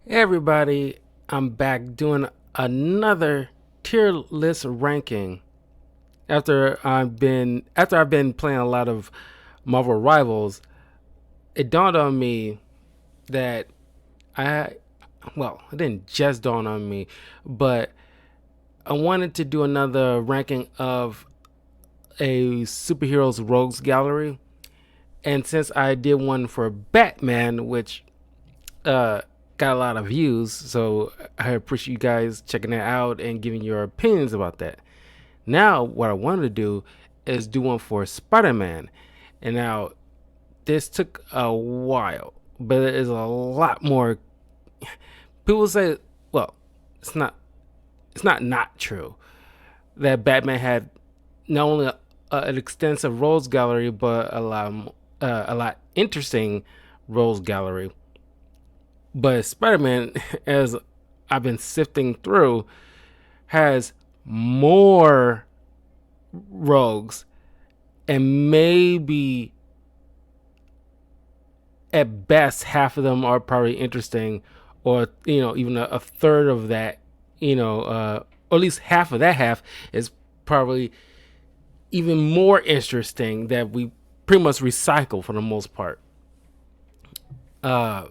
Hey everybody, I'm back doing another tier list ranking. After I've been playing a lot of Marvel Rivals, it dawned on me that I it didn't just dawn on me, but I wanted to do another ranking of a superheroes rogues gallery. And since I did one for Batman, which uh, got a lot of views, so I appreciate you guys checking it out and giving your opinions about that. Now, what I wanted to do is do one for Spider Man. And now, this took a while, but it is a lot more. People say, well, it's not, not true that Batman had not only an extensive rogues gallery, but a lot interesting rogues gallery. But Spider Man, as I've been sifting through, has more rogues, and maybe at best half of them are probably interesting, or even a third of that, or at least half of that half is probably even more interesting that we pretty much recycle for the most part. Uh,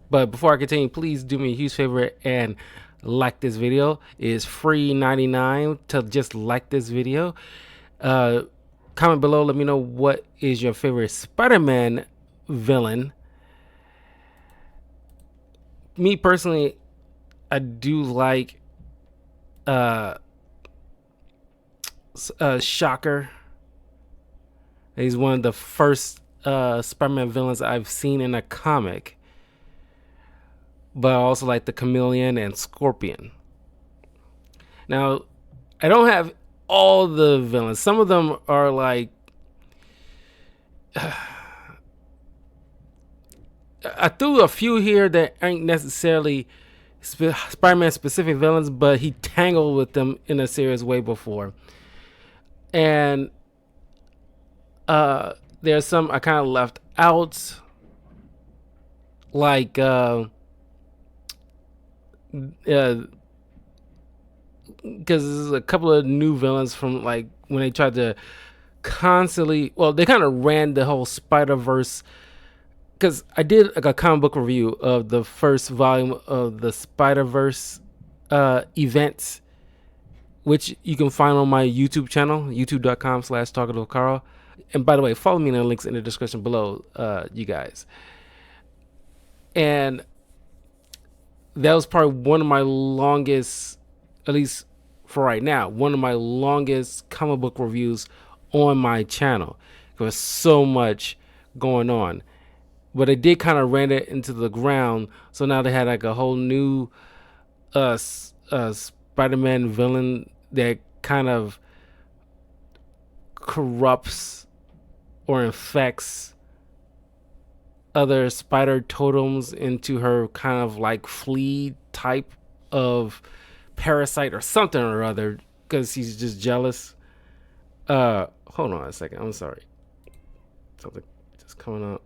But before I continue, please do me a huge favor and like this video. It is free 99 to just like this video. Uh, Comment below. Let me know what is your favorite Spider-Man villain. Me personally, I do like uh, Shocker. He's one of the first Spider-Man villains I've seen in a comic. But I also like the Chameleon and Scorpion. Now, I don't have all the villains. Some of them are like I threw a few here that ain't necessarily Spider-Man specific villains, but he tangled with them in a serious way before. And there's some I kind of left out, like because there's a couple of new villains from like when they tried to constantly. Well, they kind of ran the whole Spider Verse because I did like a comic book review of the first volume of the Spider Verse events, which you can find on my YouTube channel, youtube.com/talkatocarl. And by the way, follow me in the links in the description below, you guys. And that was probably one of my longest, at least for right now, one of my longest comic book reviews on my channel. There was so much going on. But they did kind of ran it into the ground. So now they had like a whole new Spider-Man villain that kind of corrupts or infects other spider totems into her kind of like flea type of parasite or something or other because he's just jealous. Hold on a second. I'm sorry. Something just coming up.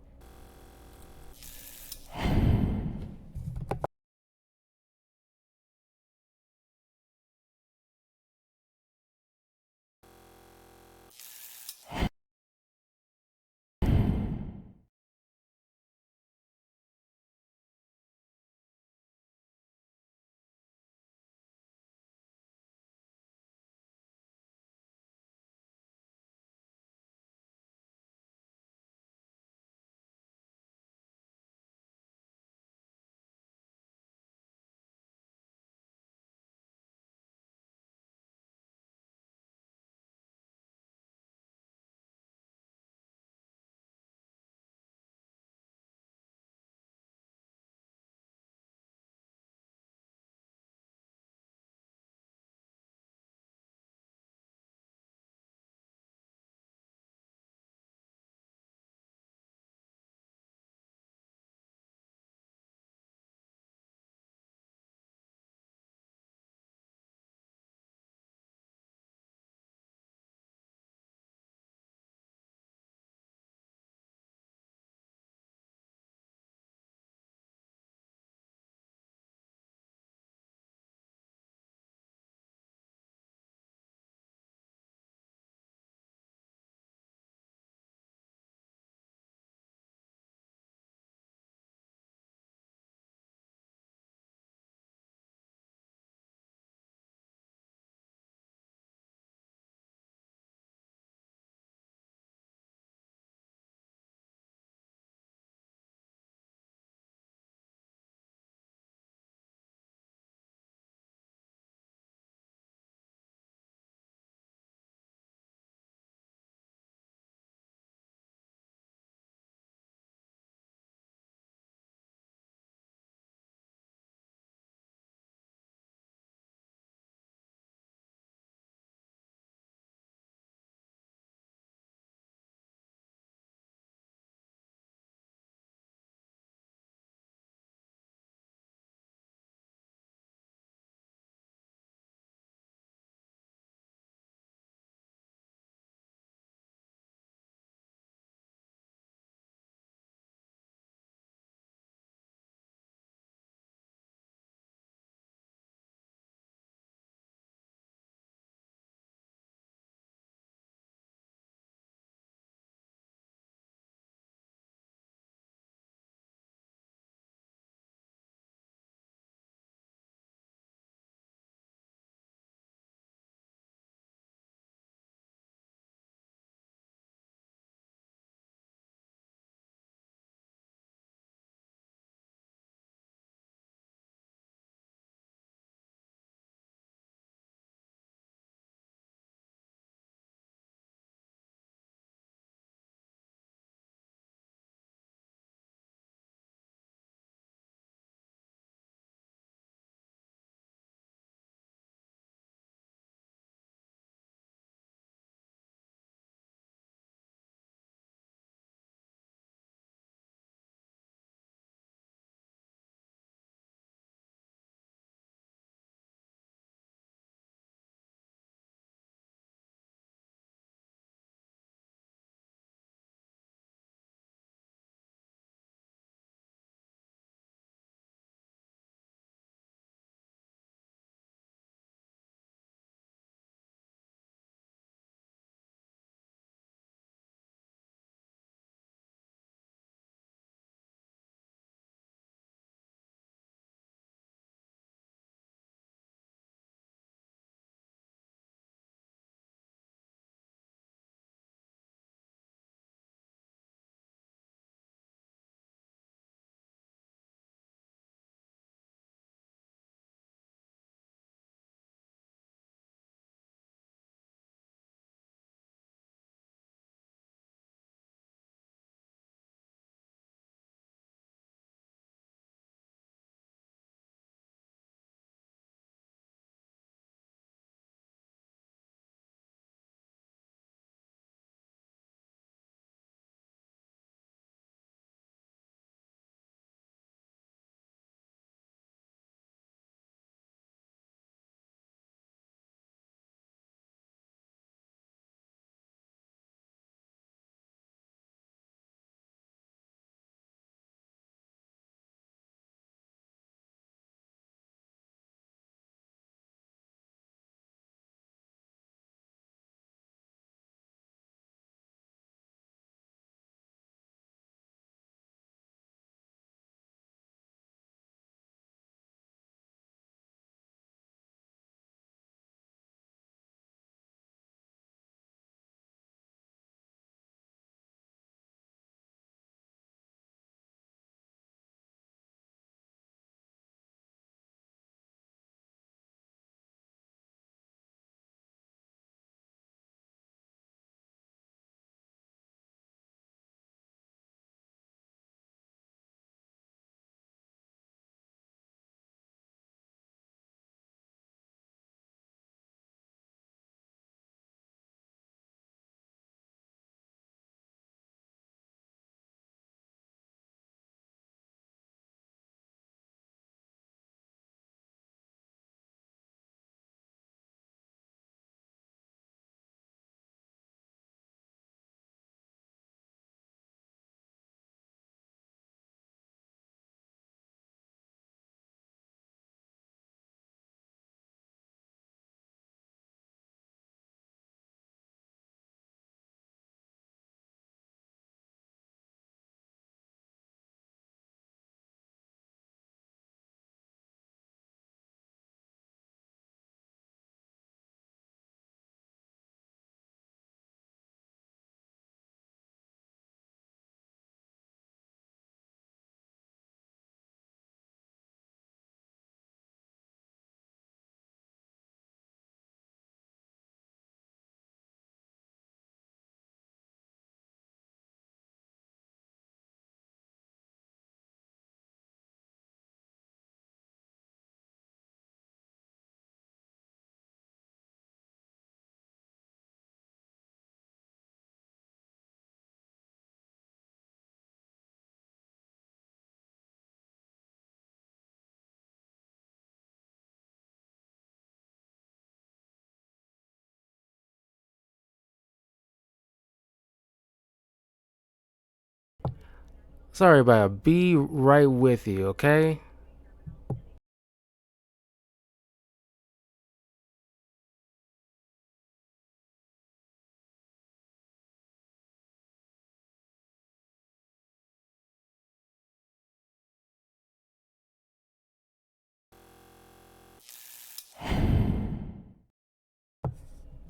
Sorry about it. Be right with you, okay?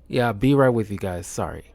Yeah, be right with you guys. Sorry.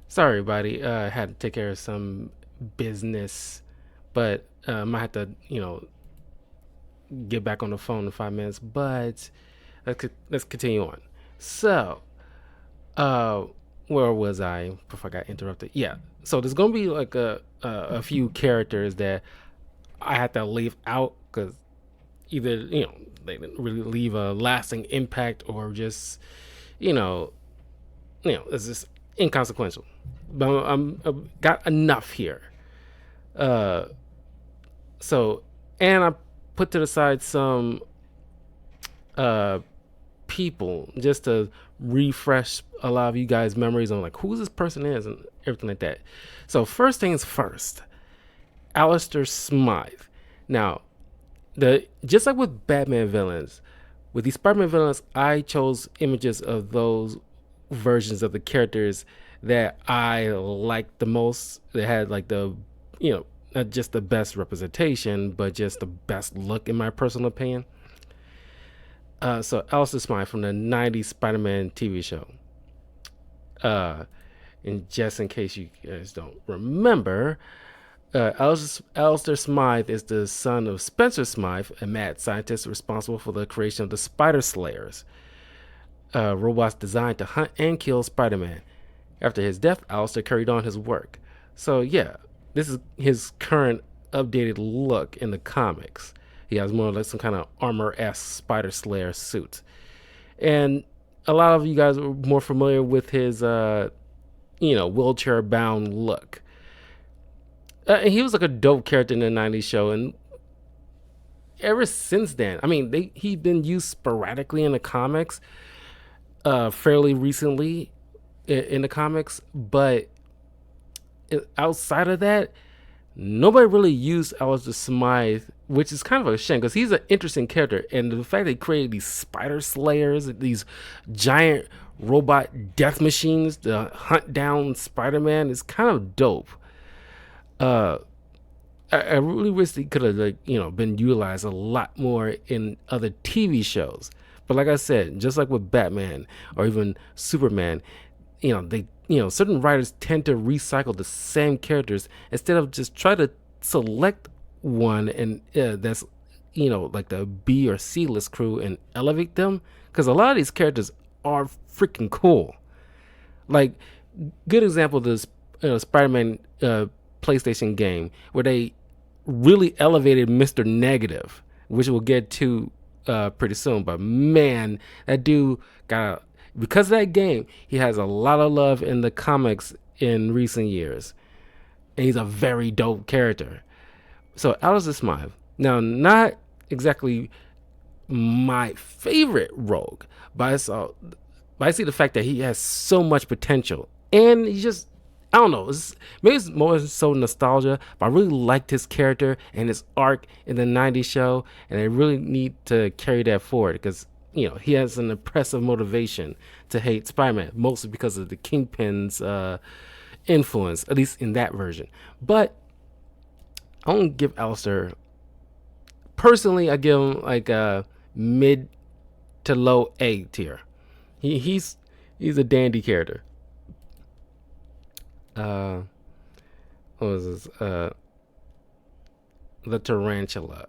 Sorry, buddy. I had to take care of some business, but I might have to, get back on the phone in 5 minutes. But let's continue on. So, uh, where was I before I got interrupted? Yeah. So there's gonna be like a few characters that I had to leave out because either they didn't really leave a lasting impact or just you know it's just inconsequential. But I've got enough here. Uh, so and I put to the side some uh people just to refresh a lot of you guys' memories on like who this person is and everything like that. So first things first, Alistair Smythe. Now, the just like with Batman villains, with these Spider-Man villains, I chose images of those versions of the characters that I liked the most. That had like the, not just the best representation, but just the best look in my personal opinion. So Alistair Smythe from the '90s Spider-Man TV show. Uh, and just in case you guys don't remember, Alistair Smythe is the son of Spencer Smythe, a mad scientist responsible for the creation of the Spider Slayers, robots designed to hunt and kill Spider Man. After his death, Alistair carried on his work. So, yeah, this is his current updated look in the comics. He has more like some kind of armor esque Spider Slayer suit. And a lot of you guys are more familiar with his, wheelchair bound look. He was like a dope character in the '90s show, and ever since then, I mean, he's been used sporadically in the comics, fairly recently in the comics, but outside of that, nobody really used Alistair Smythe, which is kind of a shame because he's an interesting character, and the fact they created these spider slayers, these giant robot death machines to hunt down Spider-Man is kind of dope. Uh, I really wish he could have been utilized a lot more in other TV shows. But like I said, just like with Batman or even Superman, they certain writers tend to recycle the same characters instead of just try to select one and that's like the B or C list crew and elevate them, because a lot of these characters are freaking cool. Like, good example, this Spider-Man PlayStation game where they really elevated Mr. Negative, which we'll get to pretty soon. But man, that dude got, because of that game, he has a lot of love in the comics in recent years, and he's a very dope character. So Alistair Smythe, now not exactly my favorite Rogue, but I see the fact that he has so much potential, and he just, I don't know. Maybe it's more so nostalgia, but I really liked his character and his arc in the '90s show, and I really need to carry that forward because he has an impressive motivation to hate Spider-Man, mostly because of the Kingpin's influence, at least in that version. But I don't give Alistair, personally, I give him like a mid to low A tier. He's a dandy character. Uh, what was this? The Tarantula.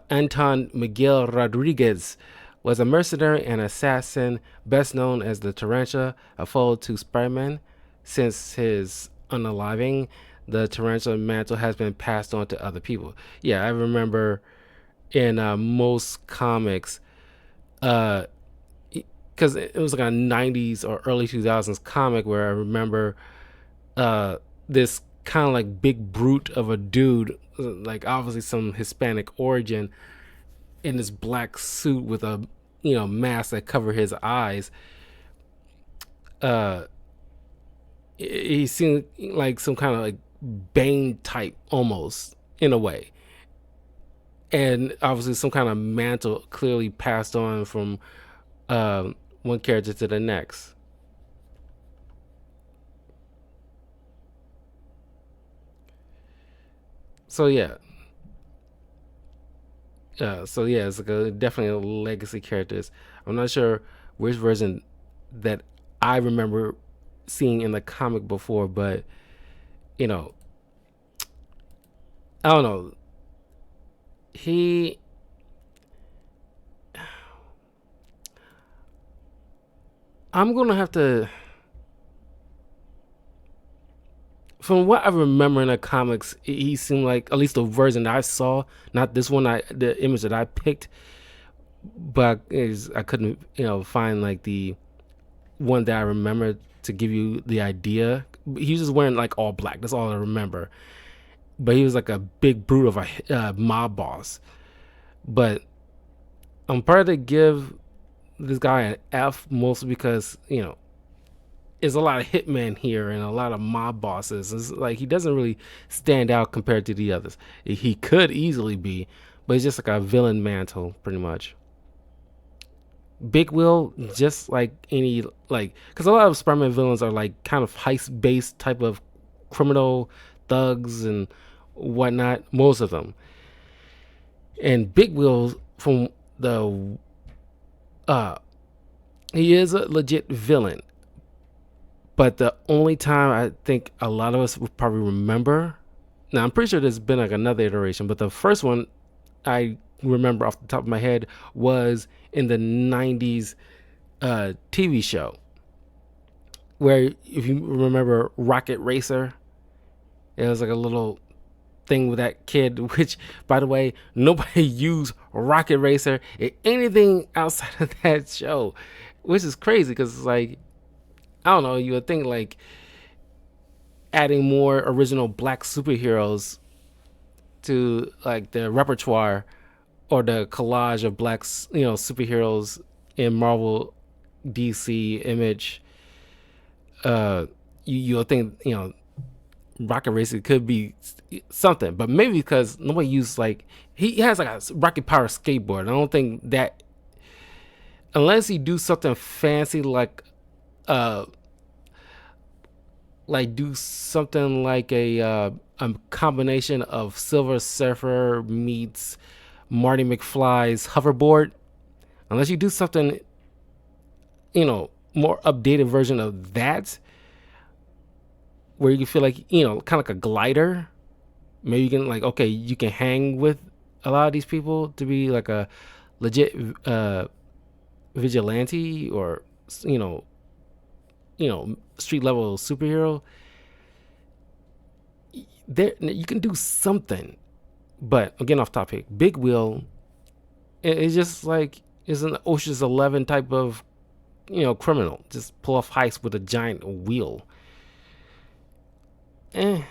Anton Miguel Rodriguez was a mercenary and assassin, best known as the Tarantula, a foe to Spider-Man. Since his unaliving, the Tarantula mantle has been passed on to other people. Yeah, I remember in most comics, because it was like a '90s or early 2000s comic where I remember this kind of like big brute of a dude, like obviously some Hispanic origin, in this black suit with a mask that cover his eyes. Uh, he seemed like some kind of like Bane type almost in a way, and obviously some kind of mantle clearly passed on from one character to the next. So yeah, it's like definitely a legacy characters. I'm not sure which version that I remember seeing in the comic before, but you know, I don't know. He, I'm gonna have to, from what I remember in the comics, he seemed like, at least the version that I saw, not this one, the image that I picked, but I couldn't find like the one that I remember to give you the idea. He was just wearing like all black. That's all I remember. But he was like a big brute of a mob boss. But I'm probably to give this guy an F, mostly because there's a lot of hitmen here and a lot of mob bosses. It's like he doesn't really stand out compared to the others. He could easily be, but he's just like a villain mantle, pretty much. Big Will, just like any, like, because a lot of Spider-Man villains are like kind of heist-based type of criminal thugs and whatnot. Most of them, and Big Will, from the uh, he is a legit villain. But the only time I think a lot of us would probably remember, now I'm pretty sure there's been like another iteration, but the first one I remember off the top of my head was in the '90s TV show, where if you remember Rocket Racer, it was like a little thing with that kid, which, by the way, nobody used Rocket Racer in anything outside of that show, which is crazy because it's like, I don't know, you would think like adding more original black superheroes to like the repertoire or the collage of black superheroes in Marvel, DC, Image. You'll think Rocket Racer could be something, but maybe because nobody used, like, he has like a rocket power skateboard. I don't think that, unless he do something fancy uh like do something like a a combination of Silver Surfer meets Marty McFly's hoverboard. Unless you do something, more updated version of that, where you can feel like, kind of like a glider. Maybe you can, like, okay, you can hang with a lot of these people to be like a legit vigilante, or you know, street level superhero. There, you can do something. But again, off topic. Big Wheel, it's just like it's an Ocean's 11 type of criminal. Just pull off heists with a giant wheel. Eh,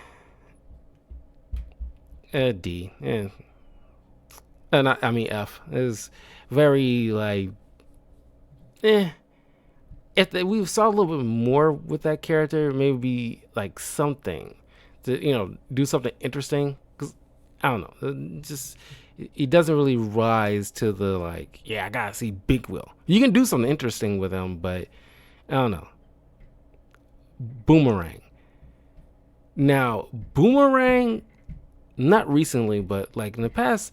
D. I mean F. Is very like eh. We saw a little bit more with that character, maybe like something to do something interesting. Cause I don't know, just he doesn't really rise to the like. Yeah, I gotta see Big Will. You can do something interesting with him, but I don't know. Boomerang. Now, Boomerang, not recently, but like in the past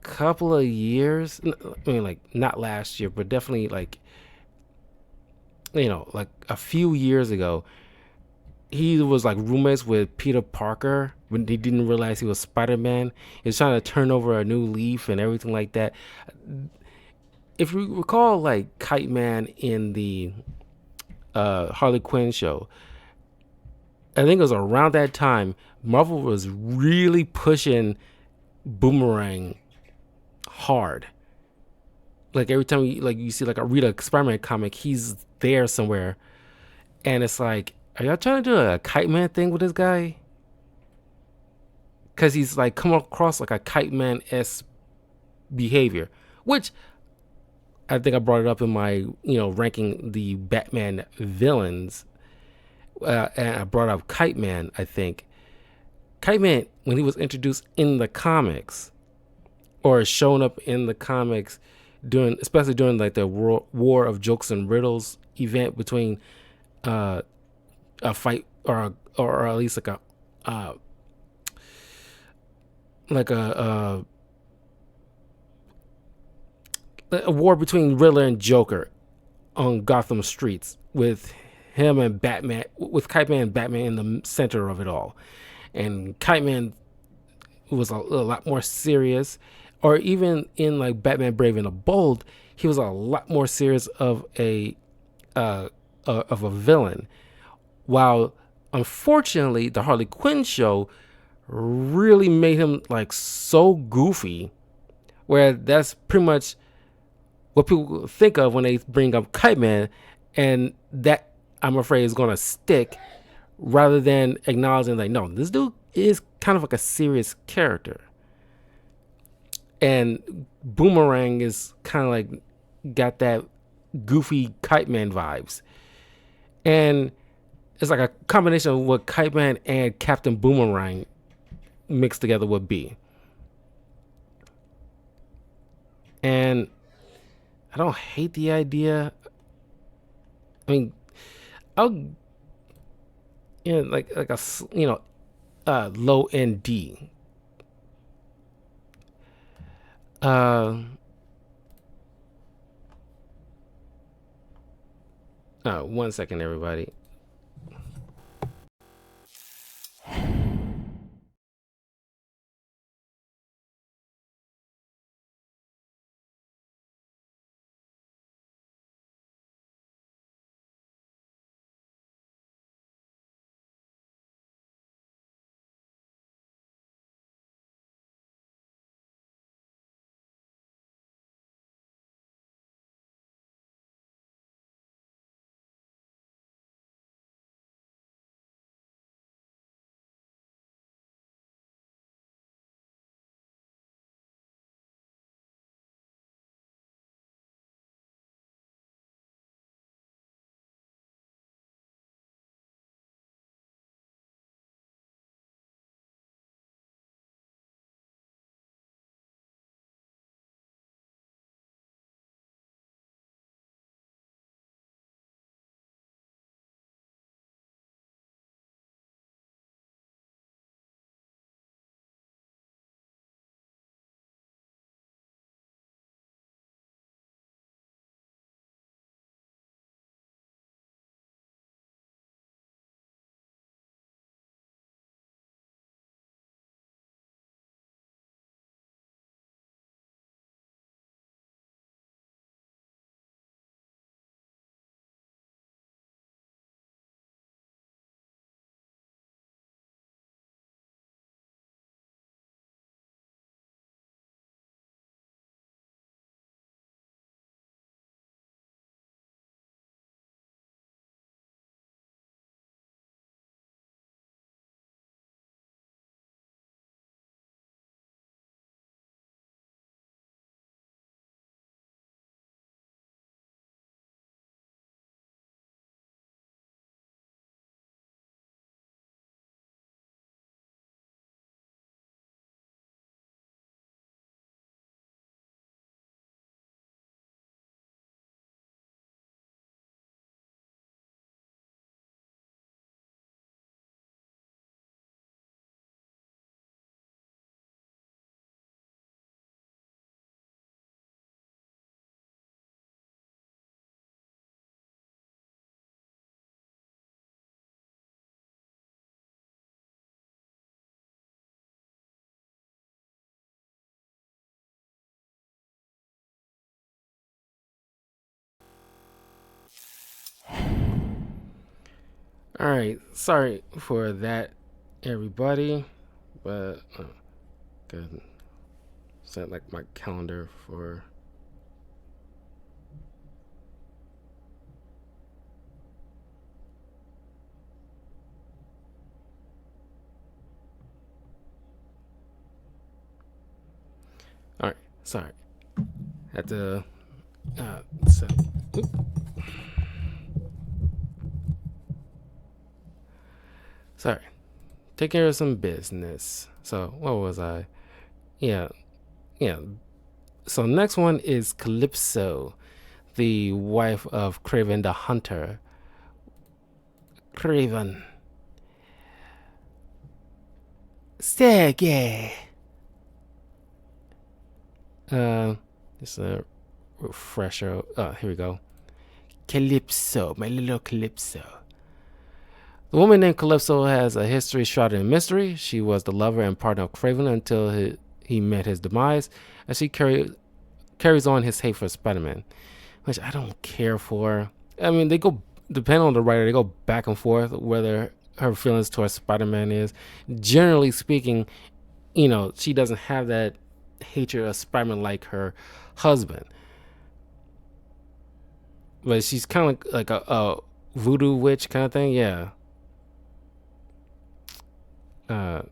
couple of years. I mean, like not last year, but definitely like like a few years ago, he was like roommates with Peter Parker when he didn't realize he was Spider-Man. He was trying to turn over a new leaf and everything like that. If you recall, like Kite Man in the Harley Quinn show, I think it was around that time Marvel was really pushing Boomerang hard. Like every time you see like a read a Spider-Man comic, he's there somewhere, and it's like, are y'all trying to do a Kite Man thing with this guy? Because he's like come across like a Kite Man esque behavior, which I think I brought it up in my ranking the Batman villains, and I brought up Kite Man. I think Kite Man, when he was introduced in the comics or shown up in the comics during, especially during like the War of Jokes and Riddles event between uh, a fight, or at least like uh, like a war between Riddler and Joker on Gotham streets, with him and Batman, with Kite Man and Batman in the center of it all. And Kite Man was a lot more serious, or even in like Batman Brave and the Bold, he was a lot more serious of a villain. While unfortunately, the Harley Quinn show really made him like so goofy, where that's pretty much what people think of when they bring up Kite Man, and that, I'm afraid, is gonna stick, rather than acknowledging like, no, this dude is kind of like a serious character. And Boomerang is kind of like got that goofy Kite Man vibes, and it's like a combination of what Kite Man and Captain Boomerang mixed together would be. And I don't hate the idea. I mean, I'll like a low end D. Uh, 1 second, everybody. All right, sorry for that, everybody, but good. Set like my calendar for. All right, sorry. Had to set. Oop. Sorry, take care of some business. So what was I? Yeah, yeah. So next one is Calypso, the wife of Craven the Hunter. Craven. Sergey. Just a refresher. Oh, here we go. Calypso, my little Calypso. The woman named Calypso has a history shrouded in mystery. She was the lover and partner of Craven until he met his demise, and she carries on his hate for Spider-Man, which I don't care for. I mean, they go, depending on the writer, they go back and forth whether her feelings towards Spider-Man is. Generally speaking, she doesn't have that hatred of Spider-Man like her husband. But she's kind of like a voodoo witch kind of thing, yeah. Uh,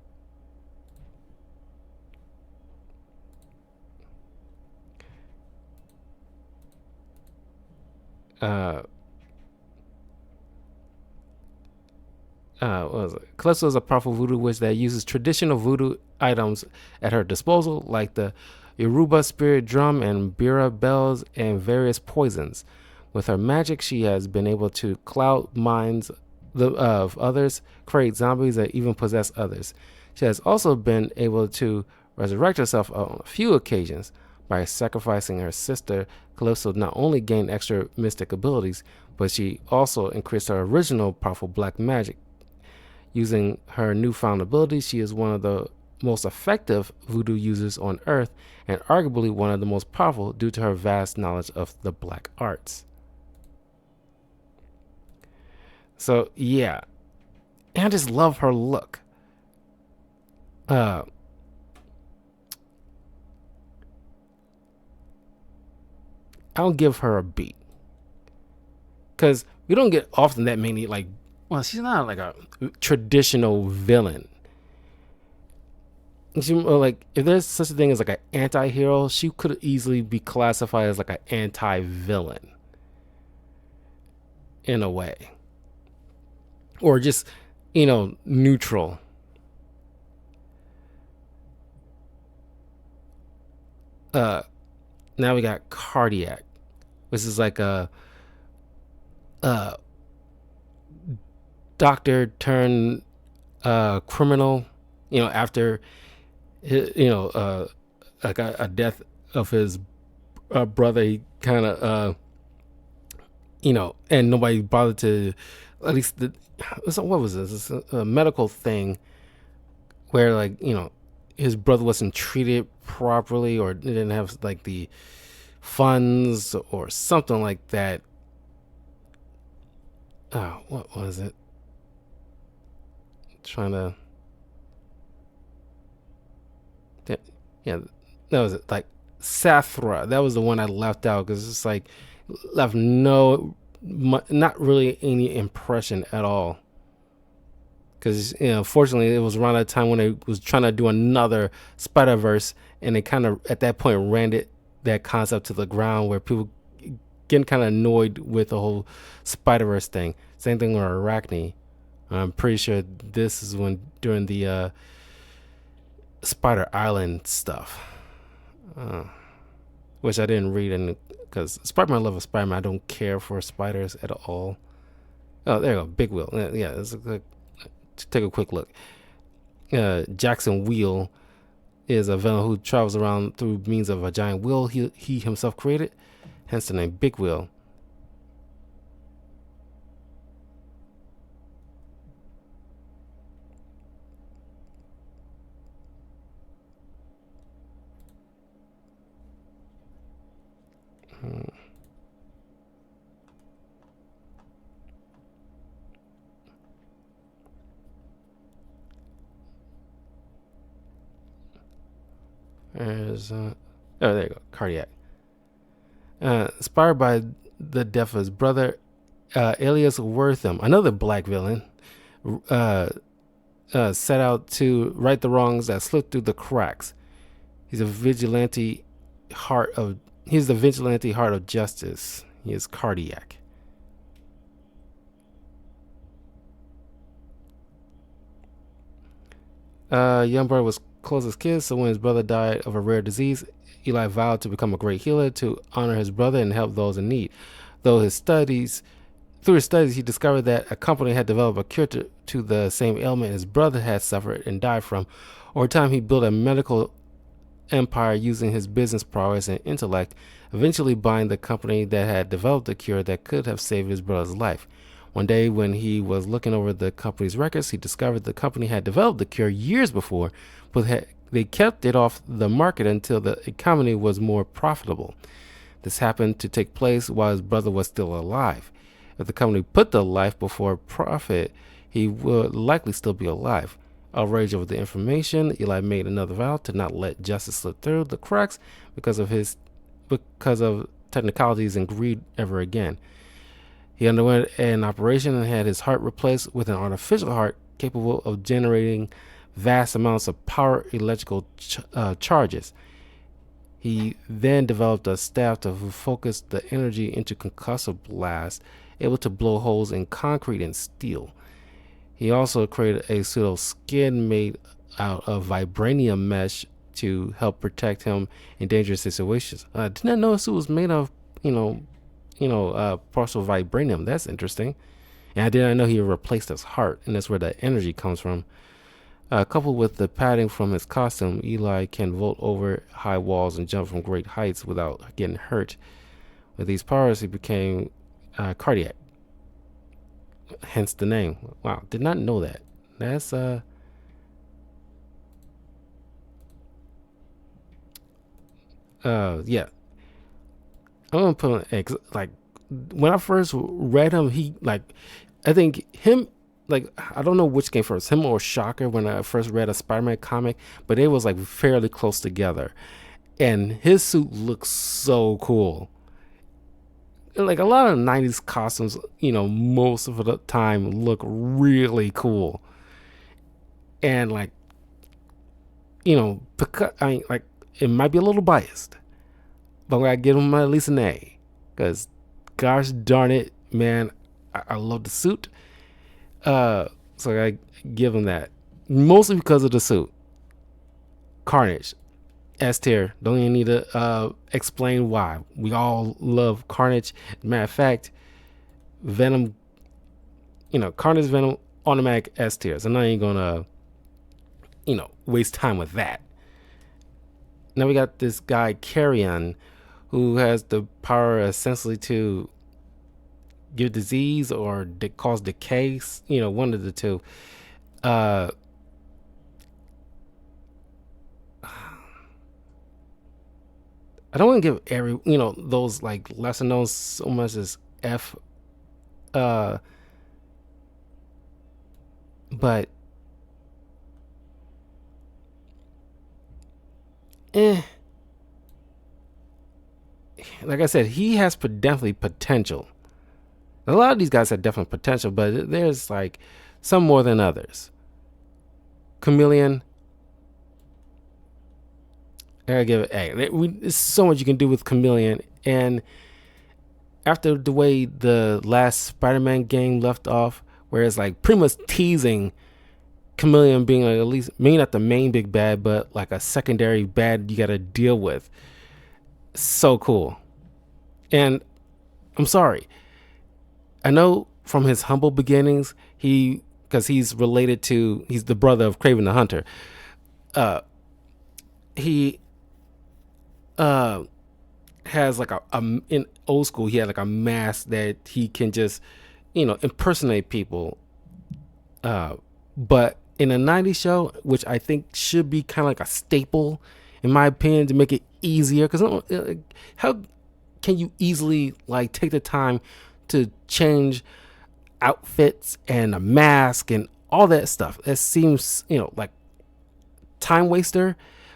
uh, what was it? Calypso is a powerful voodoo witch that uses traditional voodoo items at her disposal, like the Yoruba spirit drum and bira bells and various poisons. With her magic, she has been able to cloud minds of others, create zombies, and even possess others. She has also been able to resurrect herself on a few occasions. By sacrificing her sister, Calypso not only gained extra mystic abilities, but she also increased her original powerful black magic. Using her newfound abilities, she is one of the most effective voodoo users on Earth and arguably one of the most powerful due to her vast knowledge of the black arts. So, yeah. And I just love her look. Uh, I'll give her a B. Because we don't get often that many, like, well, she's not like a traditional villain. She, like, if there's such a thing as like an anti-hero, she could easily be classified as like an anti-villain in a way, or just neutral. Now we got Cardiac, which is like a doctor turned criminal. After like a death of his brother, he kind of and nobody bothered to, at least what was this? It's a medical thing where, like, his brother wasn't treated properly or didn't have like the funds or something like that. Oh, what was it? Trying to, yeah, that was it. Like Sathra, that was the one I left out because it's like left not really any impression at all. Because fortunately, it was around that time when they was trying to do another Spider Verse, and they kind of at that point ran that concept to the ground, where people getting kind of annoyed with the whole Spider Verse thing. Same thing with Arachne. I'm pretty sure this is when during the Spider Island stuff, which I didn't read, and because Spider-Man love Spider-Man, I don't care for spiders at all. Oh, there you go, Big Wheel. Yeah, it's like, take a quick look. Jackson Wheel is a villain who travels around through means of a giant wheel he himself created, hence the name Big Wheel. Oh, there you go. Cardiac. Inspired by the death of his brother, Alias Wortham, another black villain, uh, set out to right the wrongs that slipped through the cracks. He's a vigilante heart of. He's the vigilante heart of justice. He is Cardiac. Youngblood was closest kid, so when his brother died of a rare disease, Eli vowed to become a great healer to honor his brother and help those in need. Though through his studies, he discovered that a company had developed a cure to the same ailment his brother had suffered and died from. Over time, he built a medical empire using his business prowess and intellect, eventually buying the company that had developed the cure that could have saved his brother's life. One day, when he was looking over the company's records, he discovered the company had developed the cure years before, but they kept it off the market until the economy was more profitable. This happened to take place while his brother was still alive. If the company put the life before profit, he would likely still be alive. Outraged over the information, Eli made another vow to not let justice slip through the cracks because of technicalities and greed ever again. He underwent an operation and had his heart replaced with an artificial heart capable of generating vast amounts of power electrical charges. He then developed a staff to focus the energy into concussive blast, able to blow holes in concrete and steel. He also created a pseudo skin made out of vibranium mesh to help protect him in dangerous situations. I did not know this suit was made of, partial vibranium. That's interesting. And I did not know he replaced his heart, and that's where the energy comes from. Coupled with the padding from his costume, Eli can vault over high walls and jump from great heights without getting hurt. With these powers, he became Cardiac. Hence the name. Wow, did not know that. That's yeah. I'm gonna put an X. Like when I first read him, I think him. Like I don't know which came first, him or Shocker. When I first read a Spider-Man comic, but they was like fairly close together, and his suit looks so cool. Like a lot of '90s costumes, most of the time look really cool, and because like it might be a little biased, but I give him at least an A, because gosh darn it, man, I love the suit. So I give him that, mostly because of the suit. Carnage, S tier. Don't even need to explain why. We all love Carnage. Matter of fact, Venom, Carnage, Venom, automatic S tier. So I'm not even gonna, waste time with that. Now we got this guy Carrion, who has the power essentially to give disease or cause decay. One of the two. I don't want to give those like lesser known so much as F, but like I said, he has definitely potential. A lot of these guys have definite potential, but there's like some more than others. Chameleon, I gotta give it A. There's so much you can do with Chameleon, and after the way the last Spider-Man game left off, where it's like pretty much teasing Chameleon being like at least maybe not the main big bad, but like a secondary bad you gotta deal with. So cool. And I'm sorry, I know from his humble beginnings, because he's the brother of Kraven the Hunter. He has like in old school, he had like a mask that he can just, impersonate people. But in a '90s show, which I think should be kind of like a staple, in my opinion, to make it easier, because how can you easily like take the time to change outfits and a mask and all that stuff? That seems, like time waster.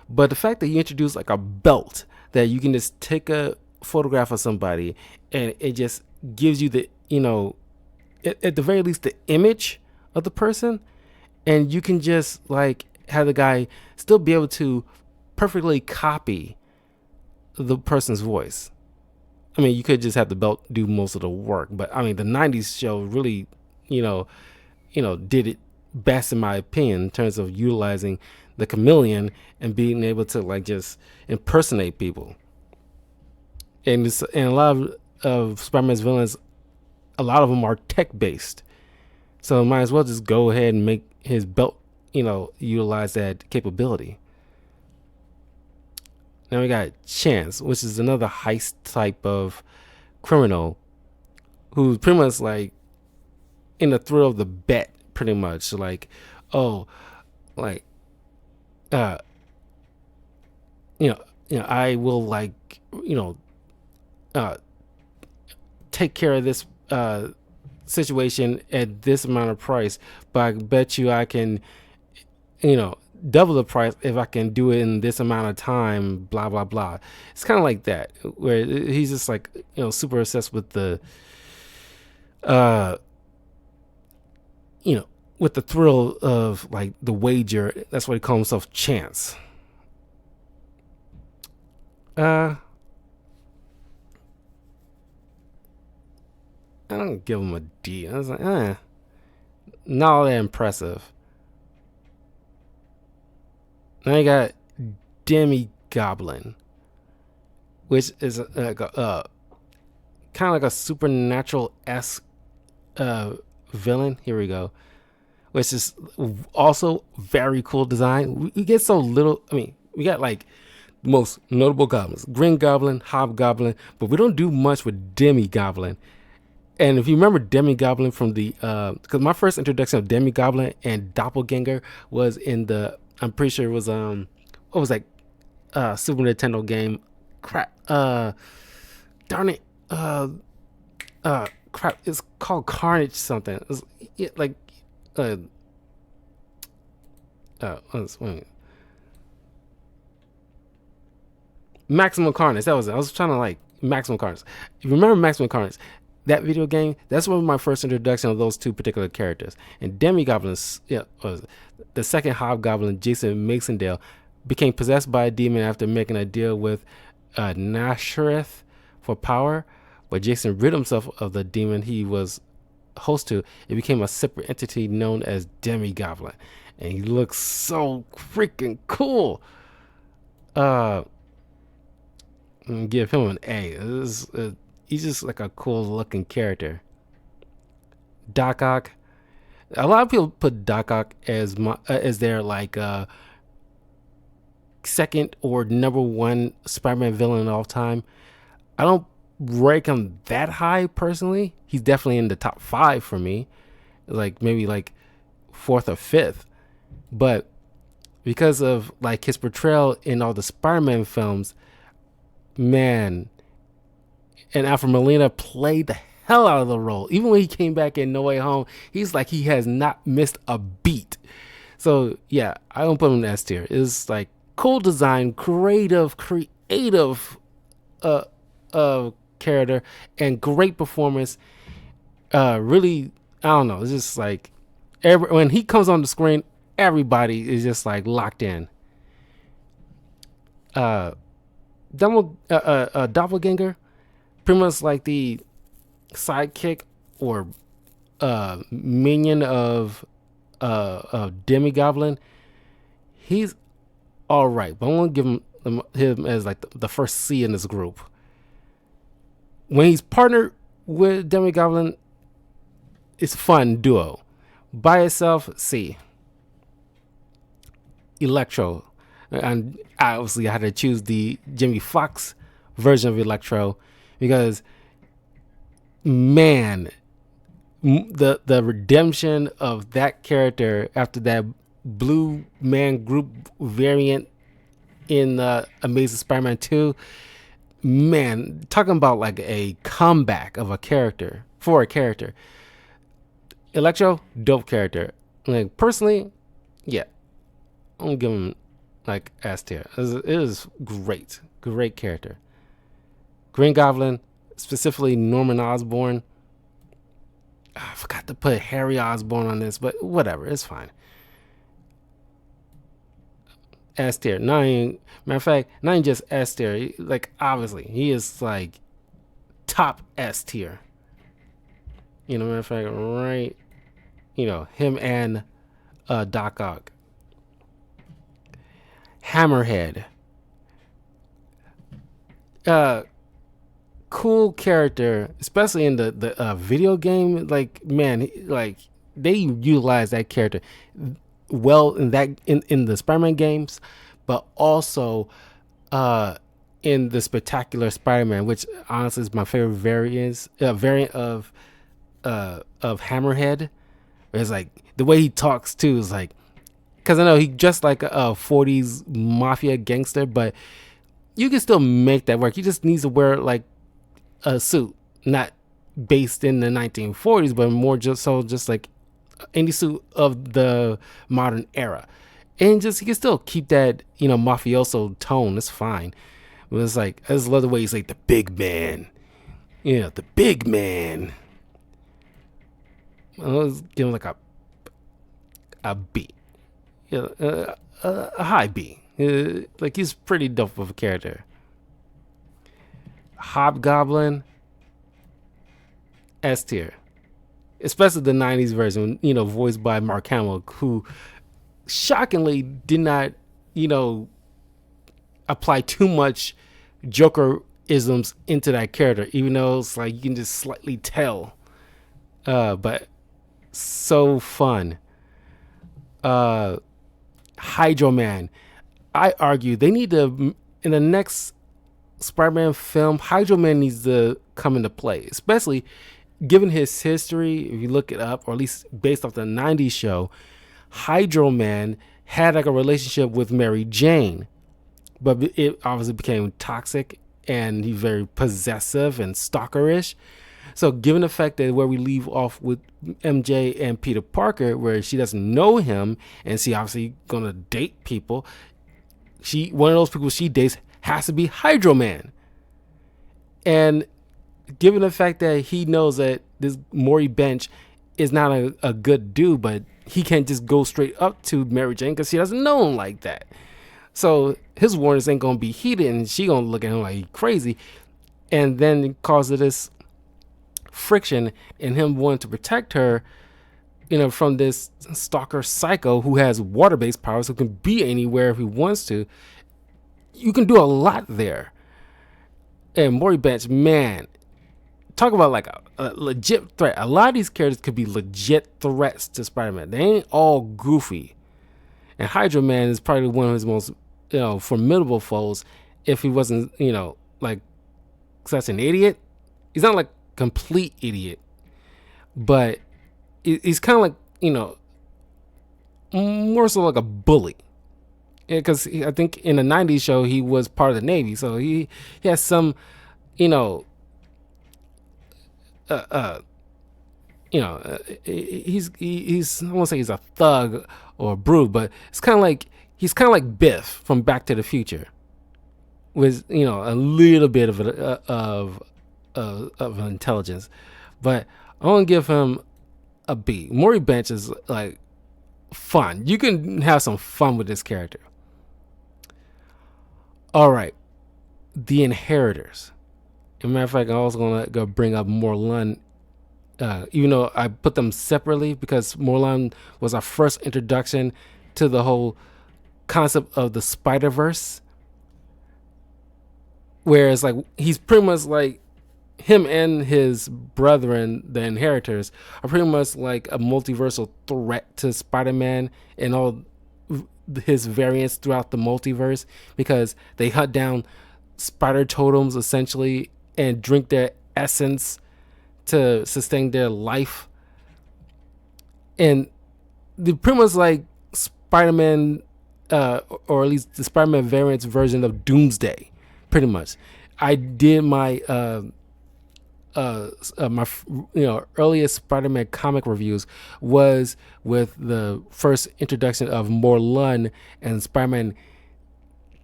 But the fact that you introduce like a belt that you can just take a photograph of somebody and it just gives you the, at the very least, the image of the person, and you can just like have the guy still be able to perfectly copy the person's voice. I mean, you could just have the belt do most of the work, but I mean, the '90s show really, did it best in my opinion in terms of utilizing the chameleon and being able to like just impersonate people. And a lot of Spider-Man's villains, a lot of them are tech based, so might as well just go ahead and make his belt, utilize that capability. Now we got Chance, which is another heist type of criminal who's pretty much like in the thrill of the bet, pretty much like, oh, like, uh, I will like, uh, take care of this situation at this amount of price, but I bet you I can, double the price if I can do it in this amount of time, blah blah blah. It's kind of like that, where he's just like, super obsessed with the uh with the thrill of like the wager. That's why he calls himself Chance. I don't give him a D. I was like, not all that impressive. Now you got Demi Goblin, which is like a kind of like a supernatural esque villain. Here we go, which is also very cool design. We get so little. I mean, we got like the most notable goblins: Green Goblin, Hobgoblin, but we don't do much with Demi Goblin. And if you remember Demi Goblin from the, because my first introduction of Demi Goblin and Doppelganger was in the, I'm pretty sure it was what was that Super Nintendo game? Crap, darn it, crap, it's called Carnage something. It's like, wait. Maximum Carnage. That was it. I was trying to like Maximum Carnage. If you remember Maximum Carnage, that video game, that's one of my first introduction of those two particular characters. And Demi Goblin, was the second Hobgoblin, Jason Masondale, became possessed by a demon after making a deal with Nashereth for power. But Jason rid himself of the demon he was host to. It became a separate entity known as Demi Goblin, and he looks so freaking cool. Give him an A. He's just like a cool looking character. Doc Ock. A lot of people put Doc Ock as their like second or number one Spider-Man villain of all time. I don't rank him that high personally. He's definitely in the top 5 for me, like maybe like 4th or 5th. But because of like his portrayal in all the Spider-Man films, man, and Alfred Molina played the hell out of the role. Even when he came back in No Way Home, he's like he has not missed a beat. So yeah, I don't put him in S tier. It's like cool design, creative character, and great performance. Really, I don't know. It's just like when he comes on the screen, everybody is just like locked in. Doppelganger, pretty much like the sidekick or minion of Demi Goblin. He's all right, but I'm gonna give him as like the first C in this group. When he's partnered with Demi Goblin, it's a fun duo. By itself, C. Electro, and obviously I had to choose the Jimmy Fox version of Electro because, man, the redemption of that character after that Blue Man Group variant in Amazing Spider-Man 2, man, talking about like a comeback of a character for a character. Electro, dope character. Like personally, yeah, I'm gonna give him like S tier. It is great, great character. Green Goblin, specifically Norman Osborn. I forgot to put Harry Osborn on this, but whatever, it's fine. S tier. Matter of fact, not even just S tier. Like obviously, he is like top S tier. Matter of fact, right? Him and Doc Ock. Hammerhead. Cool character, especially in the video game. Like man, like they utilize that character well in the Spider-Man games, but also in the Spectacular Spider-Man, which honestly is my favorite variant of Hammerhead. It's like the way he talks too is like, because I know he dressed like a 40s mafia gangster, but you can still make that work. He just needs to wear like a suit, not based in the 1940s, but more just like any suit of the modern era, and just he can still keep that mafioso tone. It's fine. But it's like I just love the way he's like the big man, the big man. Let's give him like a B, a high B. Like he's pretty dope of a character. Hobgoblin, S tier, especially the '90s version. Voiced by Mark Hamill, who shockingly did not, apply too much Joker isms into that character, even though it's like you can just slightly tell. But so fun. Hydro Man. I argue they need to, in the next Spider-Man film, Hydro Man needs to come into play, especially given his history. If you look it up, or at least based off the '90s show, Hydro Man had like a relationship with Mary Jane, but it obviously became toxic, and he's very possessive and stalkerish. So given the fact that where we leave off with MJ and Peter Parker, where she doesn't know him and she obviously gonna date people, one of those people she dates has to be Hydro Man. And given the fact that he knows that this Maury Bench is not a good dude, but he can't just go straight up to Mary Jane because she doesn't know him like that. So his warnings ain't gonna be heeded, and she gonna look at him like he's crazy, and then cause this friction in him wanting to protect her, from this stalker psycho who has water-based powers, who can be anywhere if he wants to. You can do a lot there. And Maury Bench, man, talk about like a legit threat. A lot of these characters could be legit threats to Spider-Man. They ain't all goofy. And Hydro Man is probably one of his most formidable foes. If he wasn't like such an idiot. He's not like complete idiot, but he's kind of like more so like a bully, because I think in the '90s show he was part of the Navy, so he has some he's I won't say he's a thug or a brute, but it's kind of like he's kind of like Biff from Back to the Future, with a little bit of intelligence. But I want to give him a B. Maury Bench is like fun. You can have some fun with this character. All right, the Inheritors. As a matter of fact, I'm also gonna go bring up Morlun, even though I put them separately, because Morlun was our first introduction to the whole concept of the Spider-Verse, whereas like he's pretty much like him and his brethren, the Inheritors, are pretty much like a multiversal threat to Spider-Man and all his variants throughout the multiverse, because they hunt down spider totems essentially and drink their essence to sustain their life. And they're pretty much like Spider-Man, or at least the Spider-Man variants version of Doomsday, pretty much. I did my earliest Spider-Man comic reviews was with the first introduction of Morlun and Spider-Man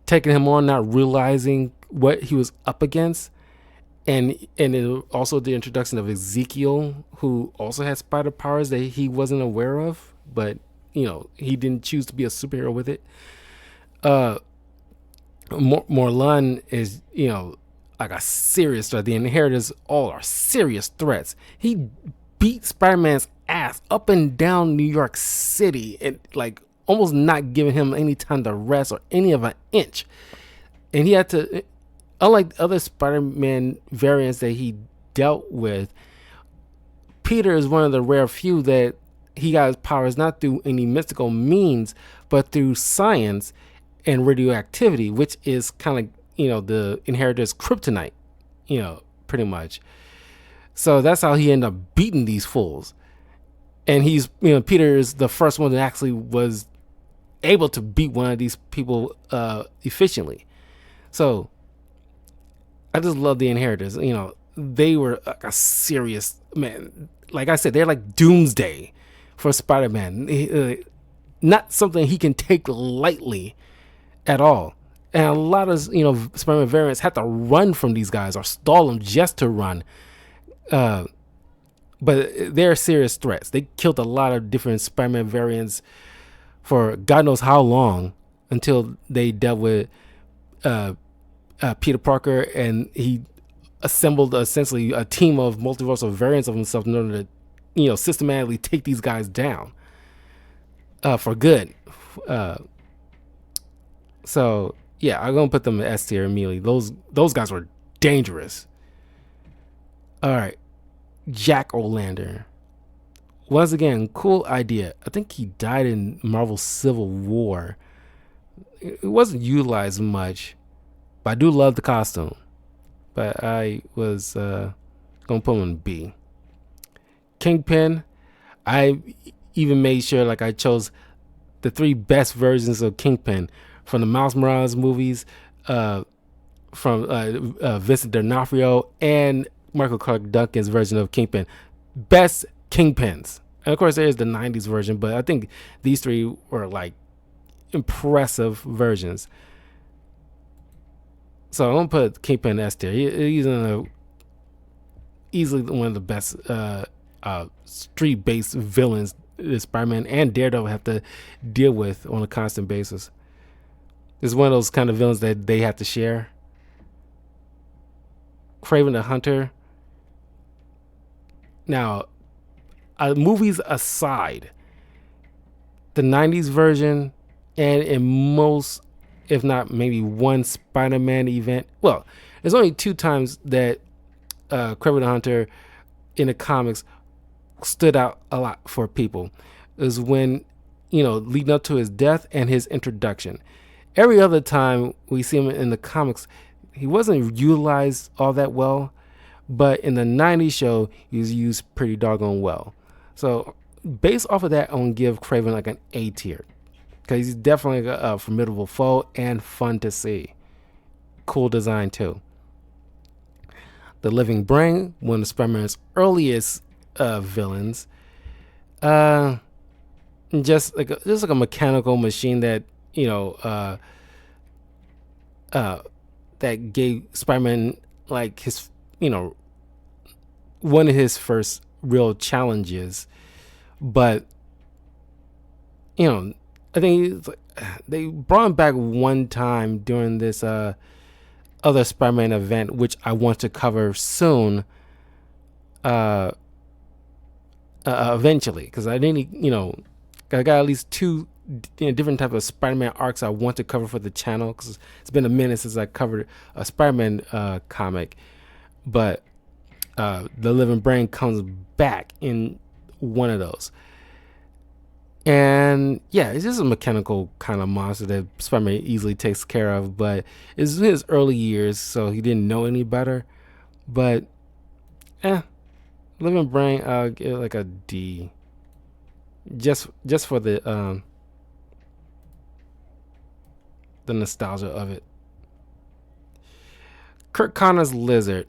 taking him on, not realizing what he was up against. And it also the introduction of Ezekiel, who also had spider powers that he wasn't aware of, but he didn't choose to be a superhero with it. uh Morlun is, like a serious threat. The Inheritors all are serious threats. He beat Spider-Man's ass up and down New York City, and like almost not giving him any time to rest or any of an inch. And he had to, unlike other Spider-Man variants that he dealt with, Peter is one of the rare few that he got his powers not through any mystical means, but through science and radioactivity, which is kind of, the Inheritor's kryptonite, pretty much. So that's how he ended up beating these fools. And he's, Peter is the first one that actually was able to beat one of these people efficiently. So I just love the Inheritors. They were like a serious, man. Like I said, they're like doomsday for Spider-Man. Not something he can take lightly at all. And a lot of Spider-Man variants had to run from these guys or stall them just to run. But they're serious threats. They killed a lot of different Spider-Man variants for God knows how long, until they dealt with Peter Parker, and he assembled essentially a team of multiversal variants of himself in order to, systematically take these guys down for good. So yeah, I'm gonna put them in S tier immediately. Those guys were dangerous. All right, Jack O'Lantern. Once again, cool idea. I think he died in Marvel Civil War. It wasn't utilized much, but I do love the costume. But I was gonna put him in B. Kingpin. I even made sure like I chose the 3 best versions of Kingpin from the Miles Morales movies, from Vincent D'Onofrio and Michael Clark Duncan's version of Kingpin. Best Kingpins. And of course there's the 90s version, but I think these 3 were like impressive versions. So I'm gonna put Kingpin S tier. He's easily one of the best street-based villains that Spider-Man and Daredevil have to deal with on a constant basis. It's one of those kind of villains that they have to share. Kraven the Hunter. Now, movies aside, the 90s version, and in most, if not maybe one Spider-Man event, well, there's only 2 times that Kraven the Hunter in the comics stood out a lot for people. It was when, leading up to his death and his introduction. Every other time we see him in the comics, he wasn't utilized all that well, but in the 90s show, he was used pretty doggone well. So based off of that, I'm going to give Kraven like an A tier, because he's definitely a formidable foe and fun to see. Cool design too. The Living Brain, one of Spider-Man's earliest villains. Just like a mechanical machine that that gave Spider-Man like his one of his first real challenges. But I think they brought him back one time during this other Spider-Man event, which I want to cover soon. Eventually, because I didn't, I got at least 2 different type of Spider-Man arcs I want to cover for the channel, because it's been a minute since I covered a Spider-Man comic. But the Living Brain comes back in one of those. And yeah, it's just a mechanical kind of monster that Spider-Man easily takes care of, but it's in his early years, so he didn't know any better. But Living Brain, I'll give it like a D. Just for the nostalgia of it. Kirk Connor's Lizard.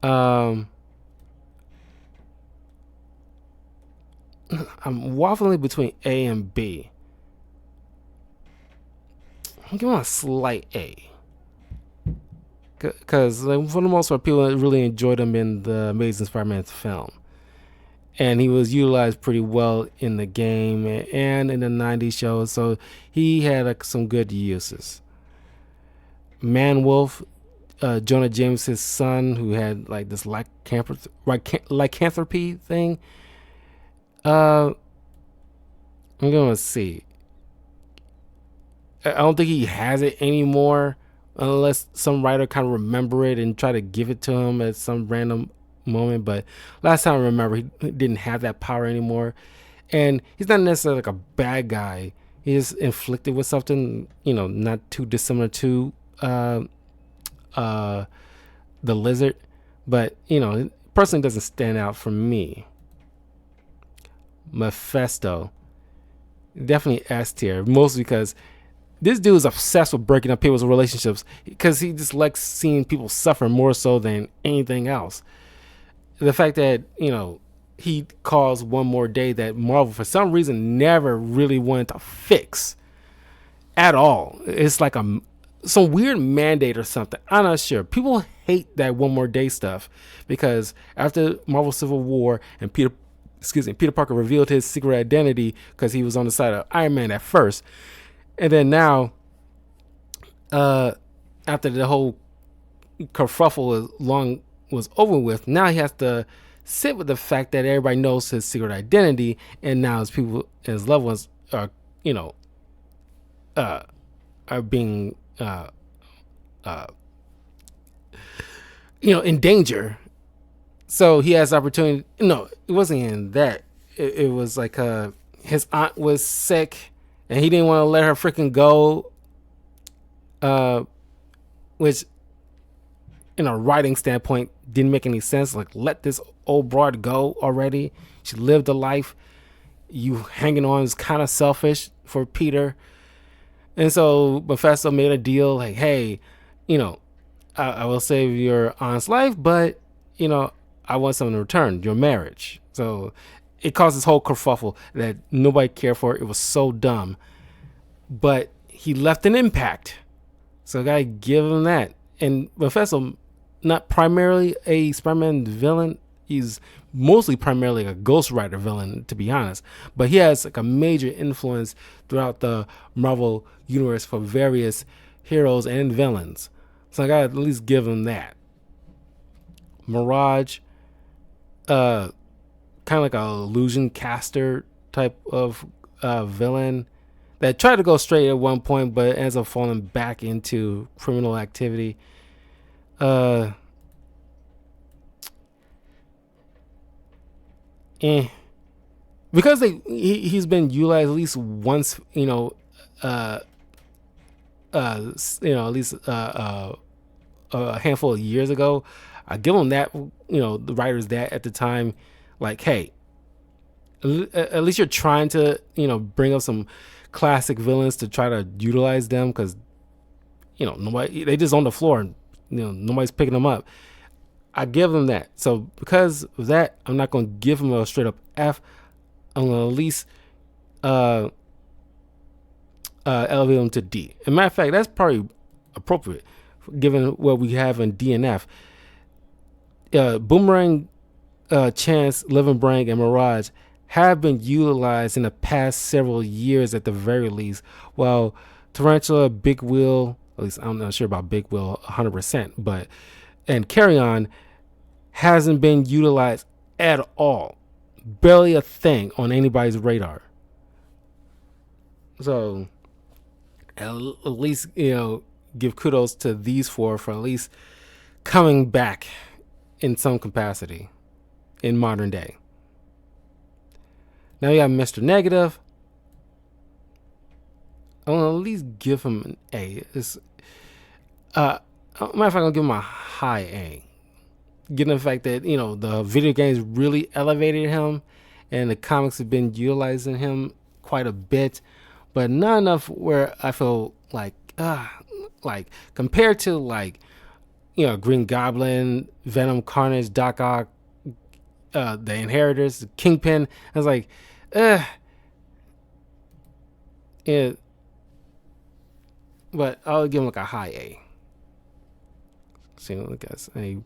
I'm waffling between A and B. I'm giving him a slight A. Because for the most part, people really enjoyed him in the Amazing Spider-Man film. And he was utilized pretty well in the game and in the 90s show. So he had like some good uses. Man-Wolf, Jonah James' son, who had like this lycanthropy thing. I'm gonna see. I don't think he has it anymore, unless some writer kind of remember it and try to give it to him at some random moment. But last time I remember, he didn't have that power anymore, and he's not necessarily like a bad guy. He's inflicted with something, not too dissimilar to the Lizard, but personally doesn't stand out for me. Mephisto, definitely S tier, mostly because this dude is obsessed with breaking up people's relationships because he just likes seeing people suffer more so than anything else. The fact that he calls One More Day that Marvel for some reason never really wanted to fix at all. It's like some weird mandate or something. I'm not sure. People hate that One More Day stuff because after Marvel Civil War and Peter Parker revealed his secret identity because he was on the side of Iron Man at first, and then now, after the whole kerfuffle was over with, now he has to sit with the fact that everybody knows his secret identity, and now his loved ones are being in danger. So he has opportunity. No, it wasn't in that. It was like his aunt was sick, and he didn't want to let her freaking go. Which, in a writing standpoint, didn't make any sense. Like, let this old broad go already. She lived a life. You hanging on is kind of selfish for Peter. And so Mephisto made a deal like, hey, I will save your aunt's life, but, I want something in return, your marriage. So it caused this whole kerfuffle that nobody cared for. It was so dumb. But he left an impact. So I gotta give him that. And Mephisto, not primarily a Spider-Man villain, he's mostly primarily a Ghost Rider villain, to be honest. But he has like a major influence throughout the Marvel universe for various heroes and villains. So I gotta at least give him that. Mirage, kind of like a illusion caster type of villain that tried to go straight at one point, but ends up falling back into criminal activity. Because he's been utilized at least once, at least a handful of years ago. I give him that, the writers that at the time, like, hey, at least you're trying to, bring up some classic villains to try to utilize them because, they just on the floor and, nobody's picking them up. I give them that. So because of that, I'm not going to give him a straight up F. I'm going to at least elevate him to D. As a matter of fact, that's probably appropriate given what we have in D and F. Boomerang, Chance, Living Brand, and Mirage have been utilized in the past several years at the very least, while Tarantula, Big Wheel, at least I'm not sure about Big Wheel 100%, and Carry On hasn't been utilized at all. Barely a thing on anybody's radar. So at least, give kudos to these four for at least coming back in some capacity in modern day. Now you have Mr. Negative. I'm gonna at least give him an A. Matter of fact, I'm gonna give him a high A. Given the fact that the video games really elevated him, and the comics have been utilizing him quite a bit, but not enough where I feel like compared to Green Goblin, Venom, Carnage, Doc Ock, the Inheritors, Kingpin. I was like, but I'll give him like a high A. See, look at any,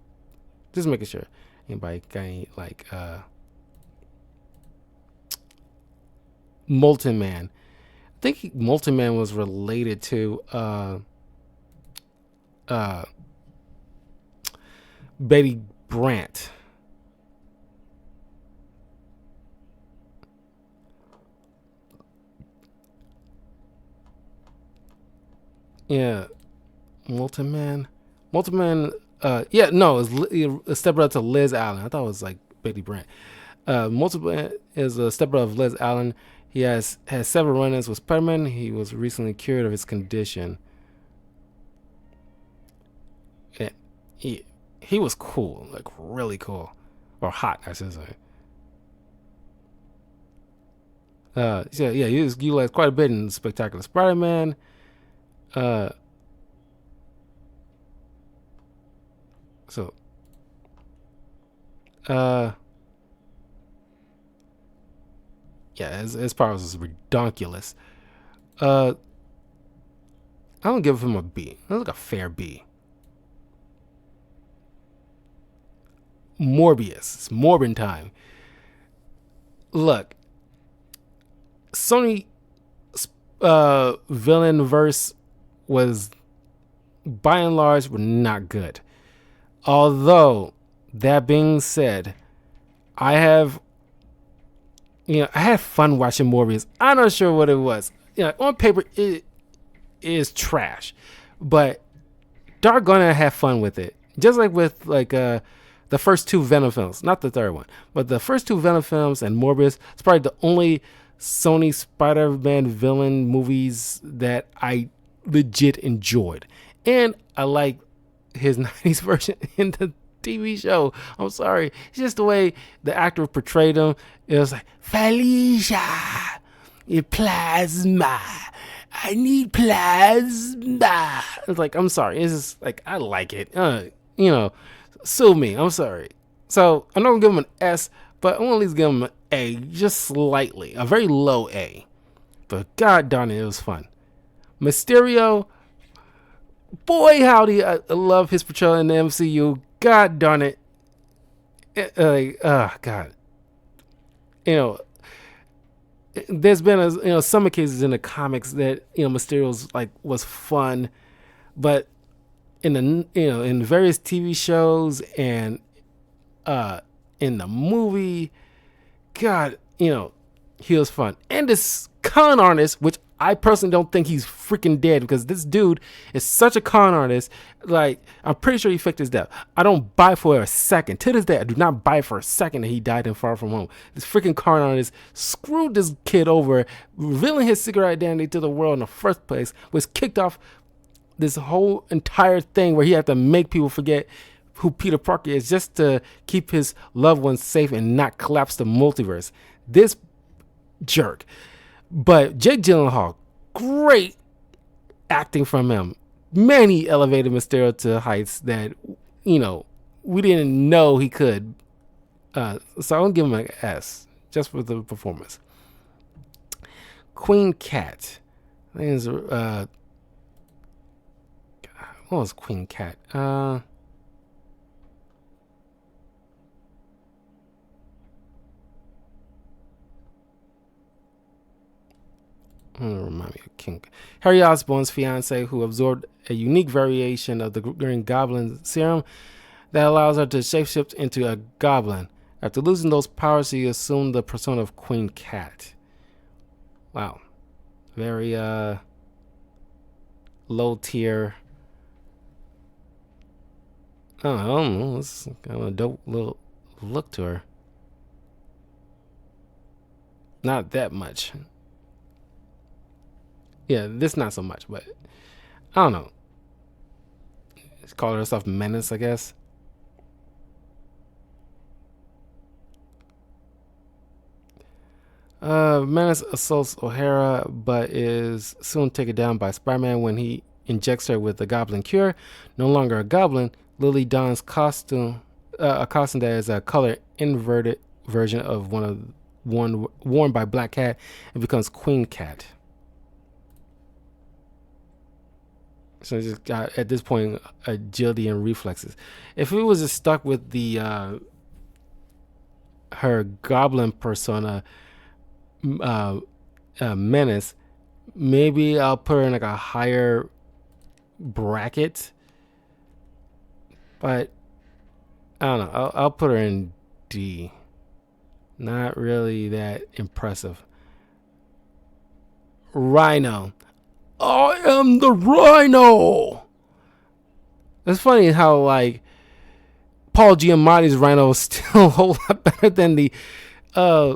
just making sure anybody got any like Molten Man. I think Molten Man was related to Betty Brant. Yeah, Molten Man. Molten Man. Yeah, no, it's a stepbrother to Liz Allen. I thought it was like Betty Brant. Molten Man is a stepbrother of Liz Allen. He has several run-ins with Spider-Man. He was recently cured of his condition. Yeah, he was cool, like really cool, or hot, I should say. So yeah, he was utilized quite a bit in Spectacular Spider-Man. Uh, so, yeah, his powers is redonkulous. I don't give him a B. That's like a fair B. Morbius. It's Morbin time. Look, Sony villain verse was by and large were not good. Although that being said, I have I had fun watching Morbius. I'm not sure what it was. On paper it is trash, but doggone I have fun with it. Just like with the first two Venom films, not the third one, but the first two Venom films and Morbius. It's probably the only Sony Spider-Man villain movies that I legit enjoyed, and I like his 90s version in the TV show. I'm sorry, it's just the way the actor portrayed him. It was like, Felicia, your plasma, I need plasma. It's like, I'm sorry, it's just like, I like it. Sue me, I'm sorry. So I'm not gonna give him an S, but I'm gonna at least give him an A, just slightly, a very low A. But god darn it, it was fun. Mysterio, boy howdy, I love his portrayal in the MCU. God darn it. God. There's been some cases in the comics that Mysterio's like was fun, but in the in various TV shows and in the movie, God, he was fun. And this con artist, which I personally don't think he's freaking dead, because this dude is such a con artist. Like, I'm pretty sure he faked his death. I don't buy for a second. To this day, I do not buy for a second that he died in Far From Home. This freaking con artist screwed this kid over, revealing his secret identity to the world in the first place, was kicked off this whole entire thing where he had to make people forget who Peter Parker is just to keep his loved ones safe and not collapse the multiverse. This jerk. But Jake Gyllenhaal, great acting from him. Man, he elevated Mysterio to heights that, we didn't know he could. So I'm going to give him an S, just for the performance. Queen Cat. I think it's, what was Queen Cat? Remind me of King Harry Osborn's fiance, who absorbed a unique variation of the Green Goblin serum that allows her to shapeshift into a goblin. After losing those powers, she assumed the persona of Queen Cat. Wow, very low tier. I don't know. It's kind of a dope little look to her. Not that much. Yeah, this not so much, but I don't know. She's calling herself Menace, I guess. Menace assaults O'Hara, but is soon taken down by Spider-Man when he injects her with the Goblin Cure. No longer a goblin, Lily dons costume, a costume that is a color inverted version of one worn by Black Cat, and becomes Queen Cat. So I just got at this point agility and reflexes. If it was just stuck with the her goblin persona, uh, menace, maybe I'll put her in like a higher bracket. But I don't know. I'll put her in D. Not really that impressive. Rhino. I am the Rhino. It's funny how like Paul Giamatti's Rhino is still a whole lot better than the uh,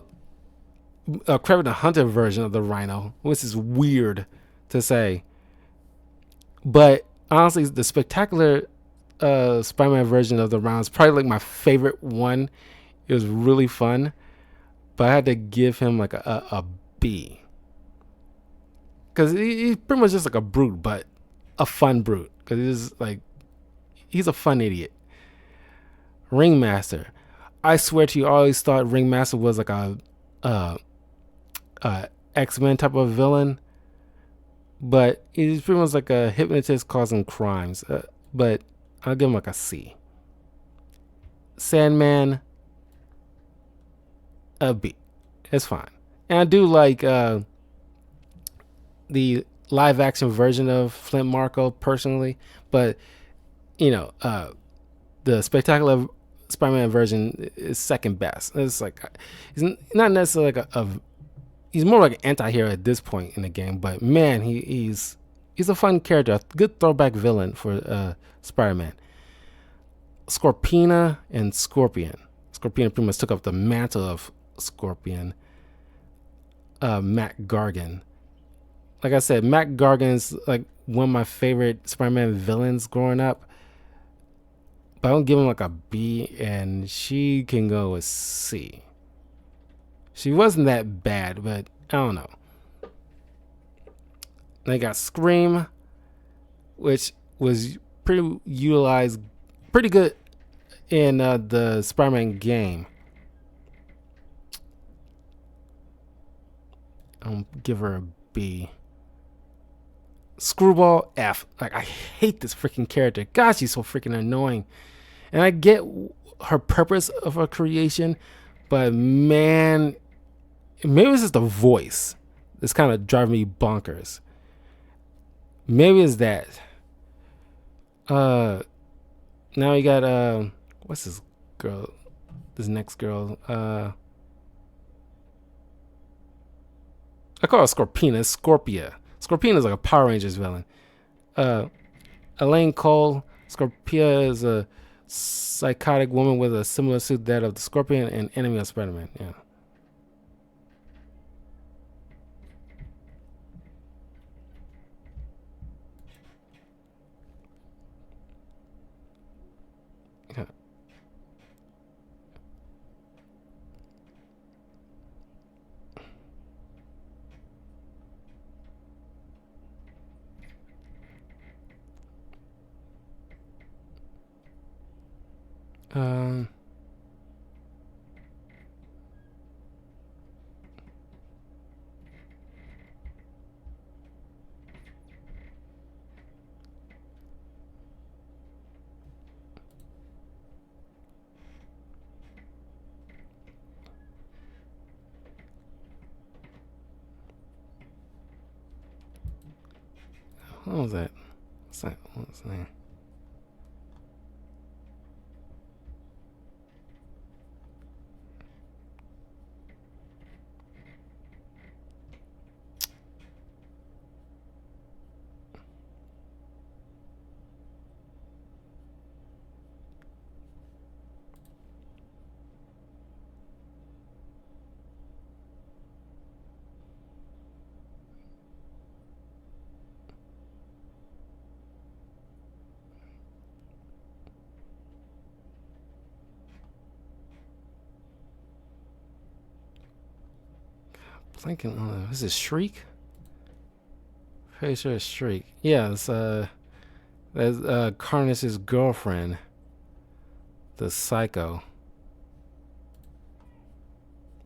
Kraven the Hunter version of the Rhino, which is weird to say. But honestly, the spectacular Spider-Man version of the Rhino is probably like my favorite one. It was really fun, but I had to give him like a B because he's pretty much just like a brute, but a fun brute because he's a fun idiot. Ringmaster. I swear to you, I always thought Ringmaster was like uh, X-Men type of villain, but he's pretty much like a hypnotist causing crimes. But I'll give him like a C. Sandman, a B. It's fine. And I do like the live action version of Flint Marko personally, but you know, the spectacular Spider-Man version is second best. It's like he's not necessarily like he's more like an anti-hero at this point in the game, but man, he's a fun character, a good throwback villain for Spider-Man. Scorpina and Scorpion. Scorpina pretty much took up the mantle of Scorpion. Mac Gargan. Like I said, Mac Gargan's like one of my favorite Spider-Man villains growing up. But I don't give him like a B, and she can go a C. She wasn't that bad, but I don't know. They got Scream, which was pretty good in the Spider-Man game. I'll give her a B. Screwball, F. Like, I hate this freaking character. God, she's so freaking annoying. And I get her purpose of her creation, but man, maybe it's just the voice that's kind of driving me bonkers. Maybe it's that. Now we got what's this girl? This next girl. I call her Scorpina. It's Scorpia. Scorpina is like a Power Rangers villain. Elaine Cole. Scorpia is a psychotic woman with a similar suit to that of the Scorpion and enemy of Spider-Man. Yeah. Yeah. Um. What was that? What's that? What's the name? Blanking on this is Shriek. Pretty sure it's Shriek. Yeah, it's that's Carnage's girlfriend, the Psycho.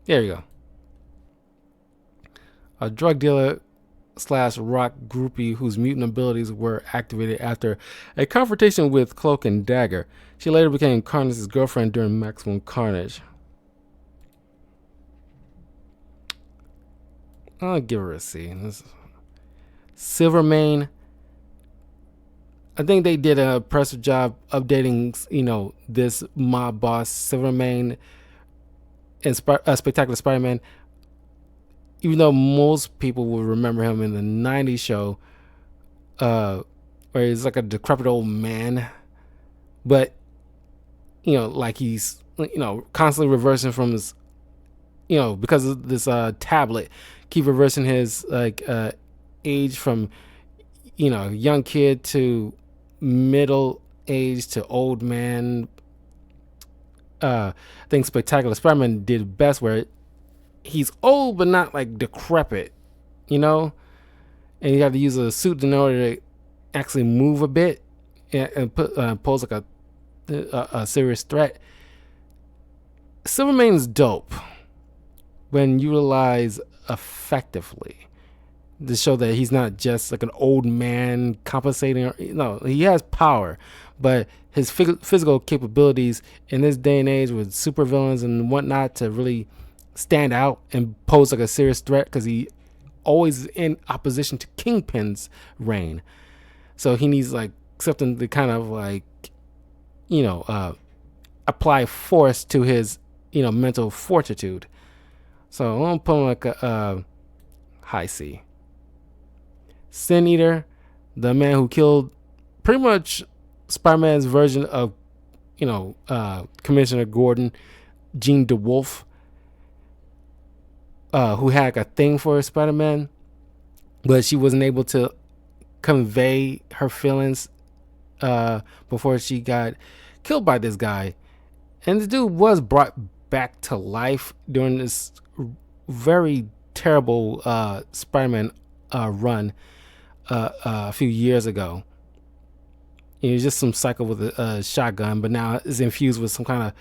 There you go. A drug dealer slash rock groupie whose mutant abilities were activated after a confrontation with Cloak and Dagger. She later became Carnage's girlfriend during Maximum Carnage. I'll give her a C. Silvermane. I think they did an impressive job updating, this mob boss Silvermane in Spectacular Spider-Man. Even though most people will remember him in the '90s show, where he's like a decrepit old man, but like he's constantly reversing from his, because of this tablet, keep reversing his age from young kid to middle age to old man. I think Spectacular Spider-Man did best where he's old but not like decrepit, and you got to use a suit in order to actually move a bit and pose like a serious threat. Silvermane's dope when utilized effectively to show that he's not just like an old man compensating. No, he has power, but his physical capabilities in this day and age with supervillains and whatnot to really stand out and pose like a serious threat, because he always is in opposition to Kingpin's reign. So he needs like something to kind of like, apply force to his, mental fortitude. So I'm gonna put him like a high C. Sin Eater, the man who killed pretty much Spider-Man's version of, Commissioner Gordon, Jean DeWolf, who had like a thing for Spider-Man, but she wasn't able to convey her feelings before she got killed by this guy. And the dude was brought back to life during this very terrible Spider-Man run a few years ago. He was just some psycho with a shotgun, but now is infused with some kind of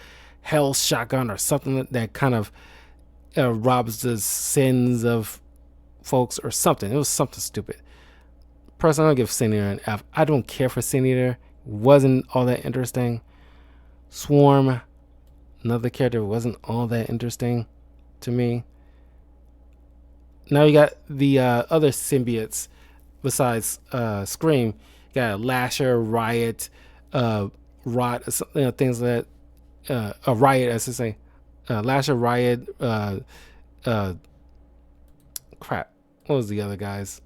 hell shotgun or something that kind of robs the sins of folks or something. It was something stupid. Personally, I'll give Sin Eater an F. I don't care for Sin Eater. Wasn't all that interesting. Swarm, another character, wasn't all that interesting to me. Now you got the other symbiotes besides Scream. You got Lasher, Riot, Rot, things like that. A Riot, as I say. Lasher, Riot, crap. What was the other guys?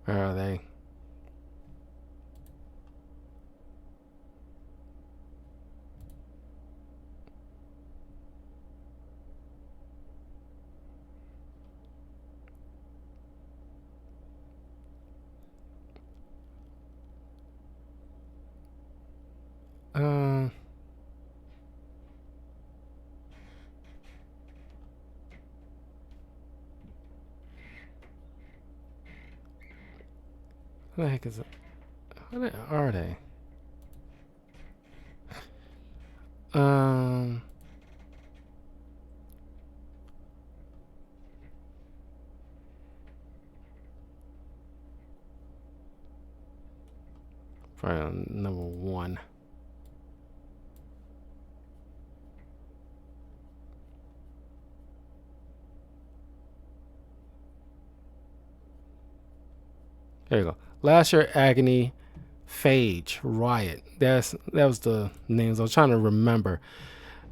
Where are they? Uh, Who the heck is it? What are they? Um, Probably on number one. There you go. Lasher, Agony, Phage, Riot. That was the names I was trying to remember.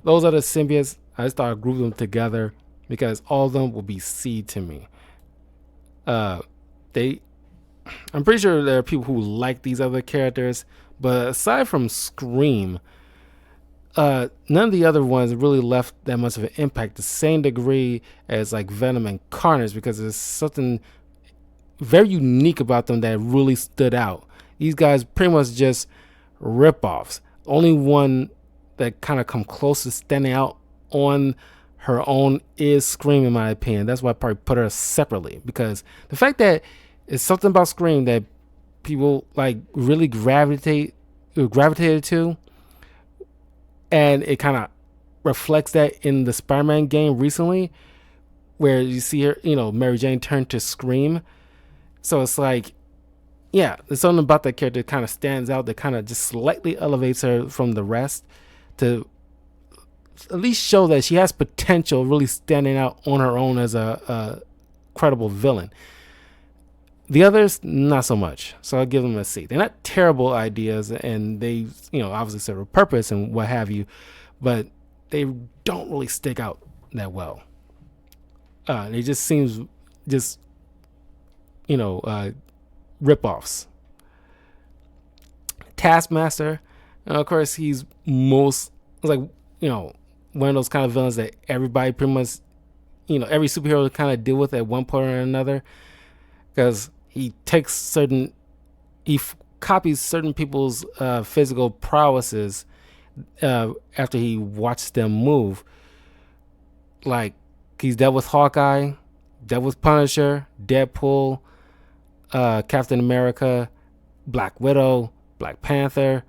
Those are the symbiotes. I just thought I'd group them together because all of them will be C to me. They I'm pretty sure there are people who like these other characters, but aside from Scream, None of the other ones really left that much of an impact, the same degree as like Venom and Carnage, because there's something very unique about them that really stood out. These guys pretty much just rip-offs. Only one that kind of come close to standing out on her own is Scream, in my opinion. That's why I probably put her separately, because the fact that it's something about Scream that people like really gravitated to, and it kind of reflects that in the Spider-Man game recently, where you see her, Mary Jane turn to Scream. So it's like, yeah, there's something about that character that kind of stands out, that kind of just slightly elevates her from the rest, to at least show that she has potential, really standing out on her own as a credible villain. The others, not so much. So I'll give them a C. They're not terrible ideas, and they, obviously serve a purpose and what have you, but they don't really stick out that well. They just seems just, rip-offs. Taskmaster, of course, he's most like, one of those kind of villains that everybody pretty much, every superhero kind of deal with at one point or another, because he copies certain people's physical prowesses after he watched them move. Like, he's dealt with Hawkeye, dealt with Punisher, Deadpool, Captain America, Black Widow, Black Panther,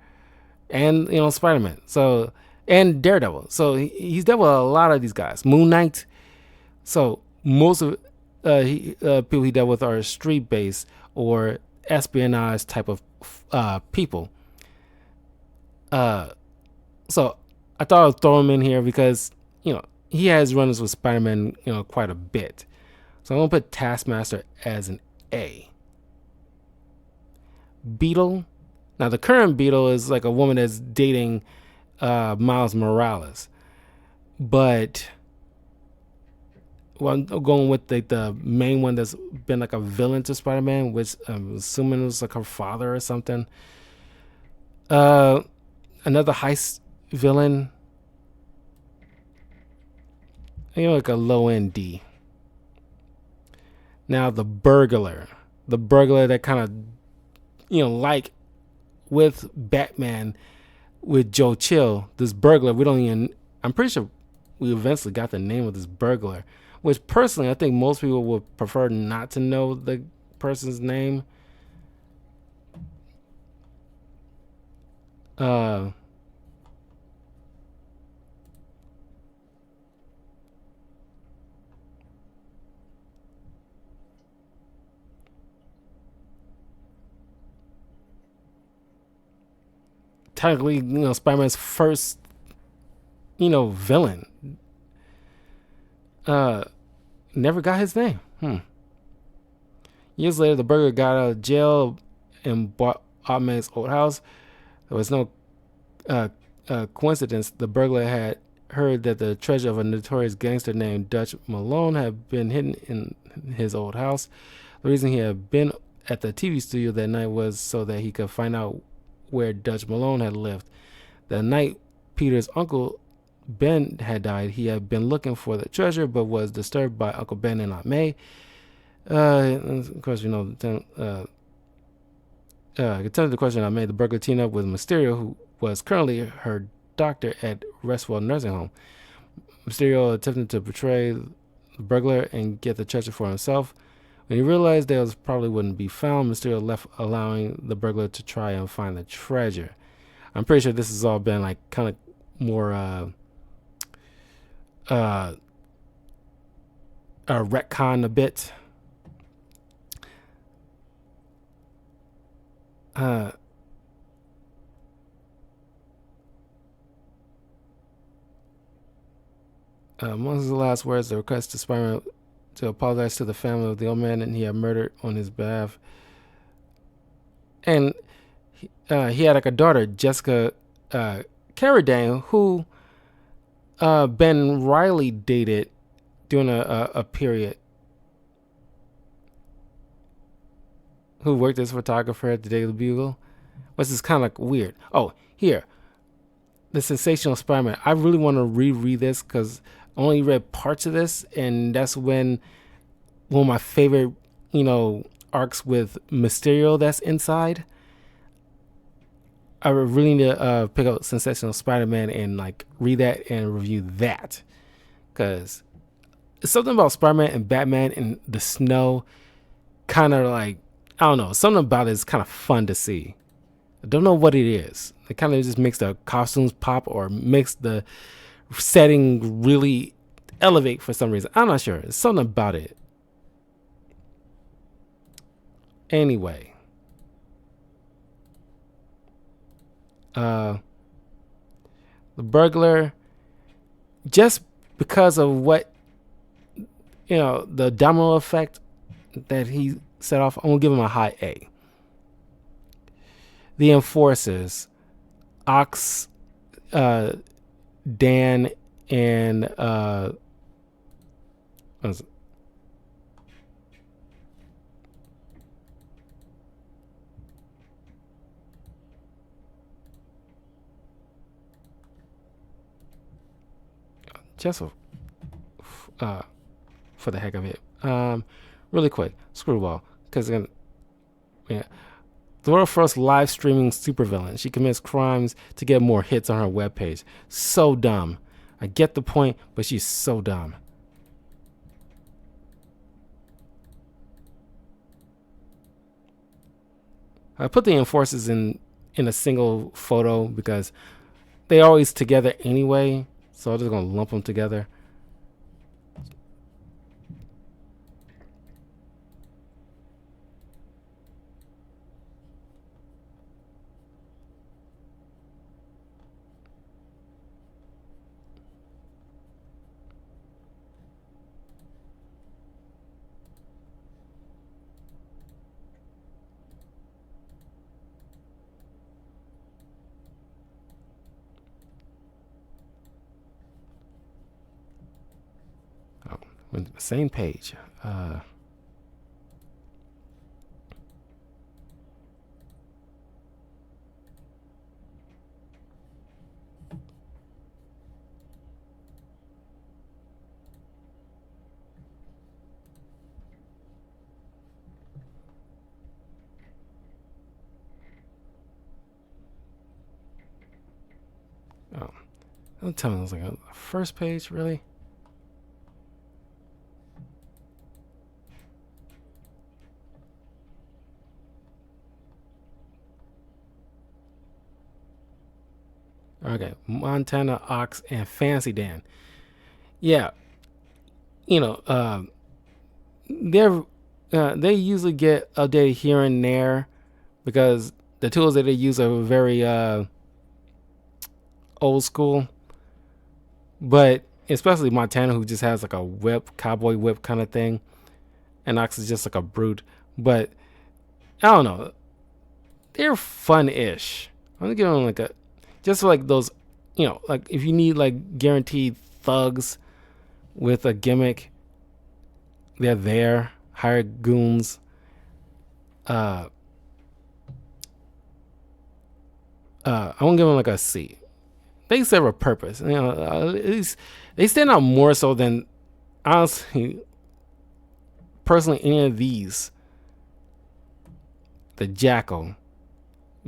and Spider-Man. So, and Daredevil. So he's dealt with a lot of these guys. Moon Knight. So most of people he dealt with are street-based or espionage type of people. So I thought I'd throw him in here because he has runs with Spider-Man quite a bit. So I'm gonna put Taskmaster as an A. Beetle. Now the current Beetle is like a woman that's dating Miles Morales, but I'm going with the main one that's been like a villain to Spider-Man, which I'm assuming was like her father or something. Another heist villain, like a low end D. Now the burglar that kind of like with Batman with Joe Chill, this burglar, I'm pretty sure we eventually got the name of this burglar, which personally I think most people would prefer not to know the person's name. Technically, Spider-Man's first, villain. Never got his name. Years later, the burglar got out of jail and bought Aunt May's old house. There was no coincidence. The burglar had heard that the treasure of a notorious gangster named Dutch Malone had been hidden in his old house. The reason he had been at the TV studio that night was so that he could find out where Dutch Malone had lived. The night Peter's uncle Ben had died, he had been looking for the treasure but was disturbed by Uncle Ben and Aunt May. Of course, attended the question I made. The burglar teamed up with Mysterio, who was currently her doctor at Restwell Nursing Home. Mysterio attempted to betray the burglar and get the treasure for himself. When he realized they probably wouldn't be found, Mysterio left, allowing the burglar to try and find the treasure. I'm pretty sure this has all been like kind of more retcon a bit. Among his last words, the request to Spider-Man to apologize to the family of the old man and he had murdered on his behalf. And he had like a daughter, Jessica Carradine, who Ben Reilly dated during a period, who worked as a photographer at the Daily Bugle, which is kind of weird. Oh, here. the Sensational Spider-Man. I really want to reread this because I only read parts of this, and that's when one of my favorite, arcs with Mysterio that's inside. I really need to pick up Sensational Spider-Man and like read that and review that because it's something about Spider-Man and Batman in the snow. Kind of like, I don't know, something about it is kind of fun to see. I don't know what it is. It kind of just makes the costumes pop or makes the setting really elevate for some reason. I'm not sure. It's something about it. Anyway, the burglar, just because of what, the domino effect that he set off, I'm gonna give him a high A. The enforcers, Ox, Dan, and what was it? Just for the heck of it. Really quick, Screwball, because yeah, the world's first live streaming supervillain. She commits crimes to get more hits on her webpage. So dumb. I get the point, but she's so dumb. I put the enforcers in a single photo because they always together anyway, so I'm just gonna lump them together. Oh, same page. Oh, don't tell me it was like a first page, really? Okay, Montana, Ox, and Fancy Dan. Yeah, you know, they're they usually get updated here and there because the tools that they use are very old school. But especially Montana, who just has like a whip, cowboy whip kind of thing, and Ox is just like a brute. But I don't know, they're fun-ish. I'm gonna give them like a just like those, like if you need like guaranteed thugs with a gimmick, they're there. Hired goons. Uh, I won't give them like a C. They serve a purpose. At least they stand out more so than honestly, personally, any of these. The Jackal,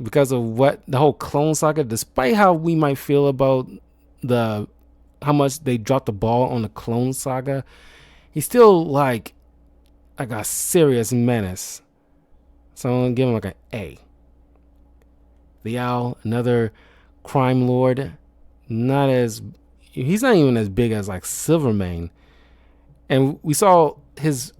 because of what the whole Clone Saga. Despite how we might feel about the how much they dropped the ball on the Clone Saga, he's still like a serious menace. So I'm gonna give him like an A. The Owl, another crime lord, not as he's not even as big as like Silvermane, and we saw his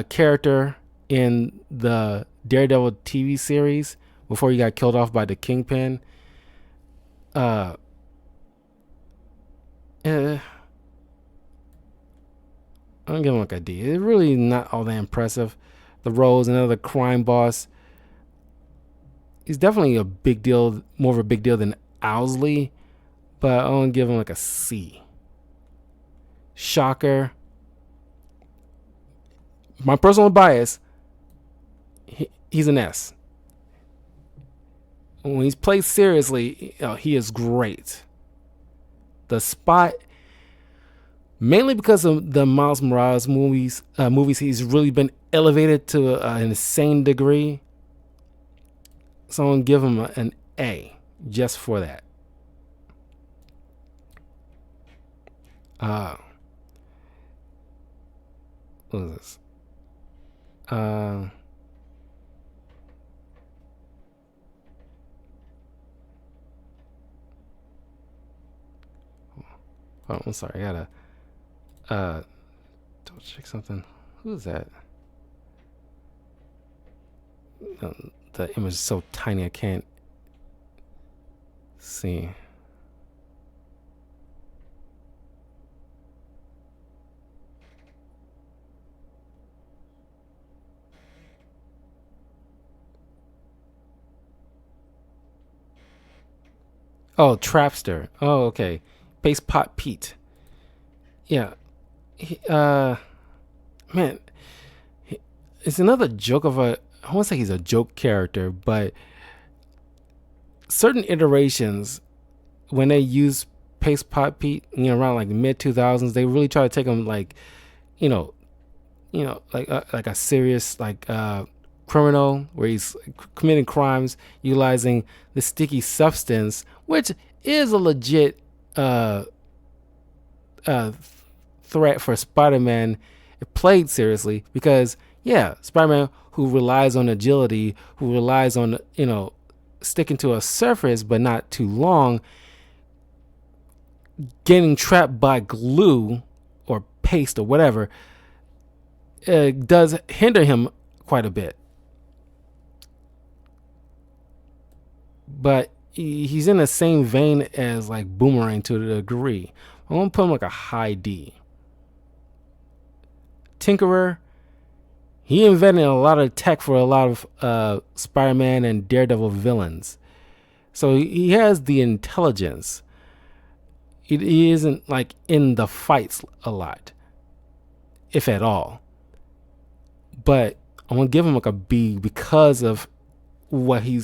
character in the Daredevil TV series before he got killed off by the Kingpin. Uh, I'm gonna give him like a D. It's really not all that impressive. The Rose, another crime boss. He's definitely a big deal, more of a big deal than Owlsley, but I'm gonna give him like a C. Shocker. My personal bias, he's an S. when he's played seriously, he is great. The Spot, mainly because of the Miles Morales movies, he's really been elevated to an insane degree. So I'm gonna give him an A just for that. Uh, what is this? Uh, oh, I'm sorry. I gotta double check something. Who's that? The image is so tiny I can't see. Oh, Trapster. Oh, okay. Base Pot Pete. Yeah. He, man, it's another joke of a. I won't say he's a joke character, but certain iterations, when they use Paste Pot Pete, around like the mid 2000s, they really try to take him like, you know, like a serious criminal where he's committing crimes utilizing the sticky substance, which is a legit uh, uh, threat for Spider-Man if played seriously. Because yeah, Spider-Man who relies on agility, who relies on sticking to a surface but not too long, getting trapped by glue or paste or whatever, does hinder him quite a bit. But he's in the same vein as like Boomerang to a degree. I'm gonna put him like a high D. Tinkerer, he invented a lot of tech for a lot of Spider-Man and Daredevil villains. So he has the intelligence. He isn't like in the fights a lot, if at all. But I'm gonna give him like a B because of what he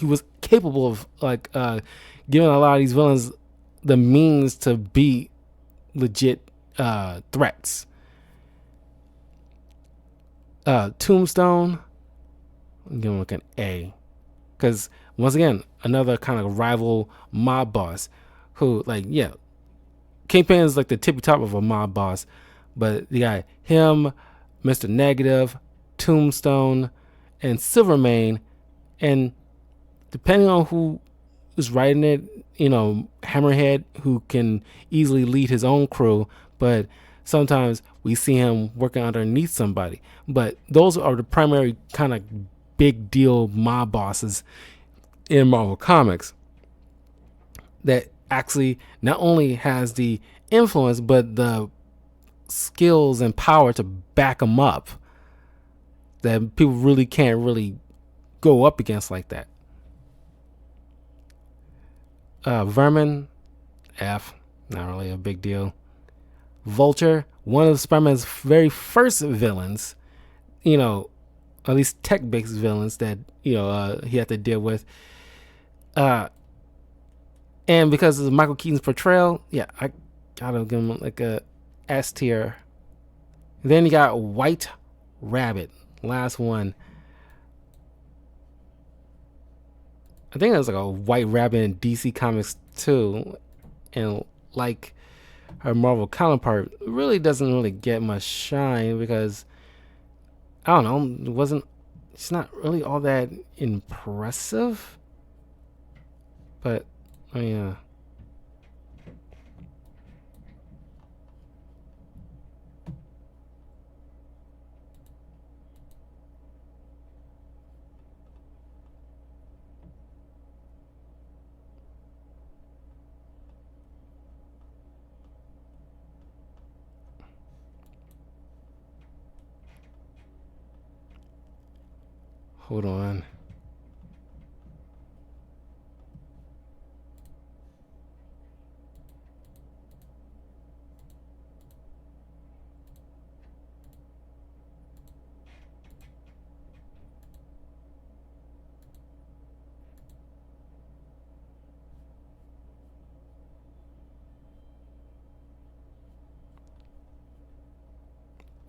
was capable of, like giving a lot of these villains the means to be legit threats. Tombstone, I'm giving him like an A, because once again, another kind of rival mob boss who, like, yeah, Kingpin is like the tippy top of a mob boss, but you got him, Mr. Negative, Tombstone, and Silvermane, and depending on who is writing it, Hammerhead, who can easily lead his own crew, but sometimes we see him working underneath somebody. But those are the primary kind of big deal mob bosses in Marvel Comics that actually not only has the influence but the skills and power to back them up that people really can't really go up against like that. Vermin, F, not really a big deal. Vulture, one of Spider-Man's very first villains, at least tech-based villains that he had to deal with. And because of Michael Keaton's portrayal, yeah, I gotta give him like a S tier. Then you got White Rabbit, last one. I think there's like a White Rabbit in DC Comics too, and like her Marvel counterpart, really doesn't really get much shine because I don't know, it's not really all that impressive. But yeah. Hold on.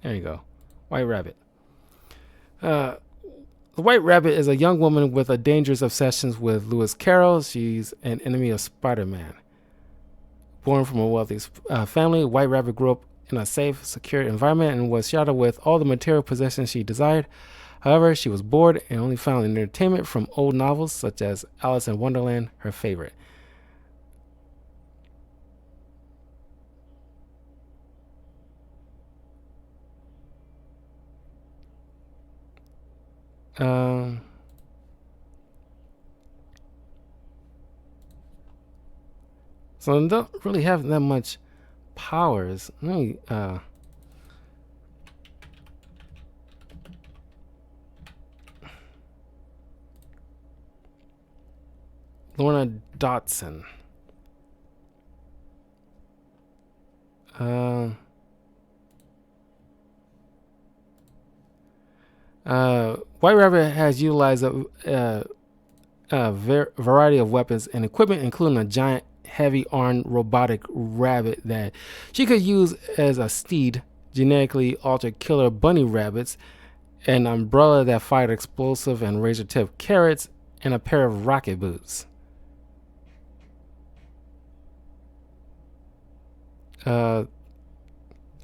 There you go. White Rabbit. Uh, the White Rabbit is a young woman with a dangerous obsession with Lewis Carroll. She's an enemy of Spider-Man. Born from a wealthy family, White Rabbit grew up in a safe, secure environment and was showered with all the material possessions she desired. However, she was bored and only found entertainment from old novels such as Alice in Wonderland, her favorite. Um, so I don't really have that much powers. Let me Lorna Dotson. Uh, White Rabbit has utilized a variety of weapons and equipment, including a giant, heavy-armed robotic rabbit that she could use as a steed, genetically altered killer bunny rabbits, an umbrella that fired explosive and razor-tipped carrots, and a pair of rocket boots.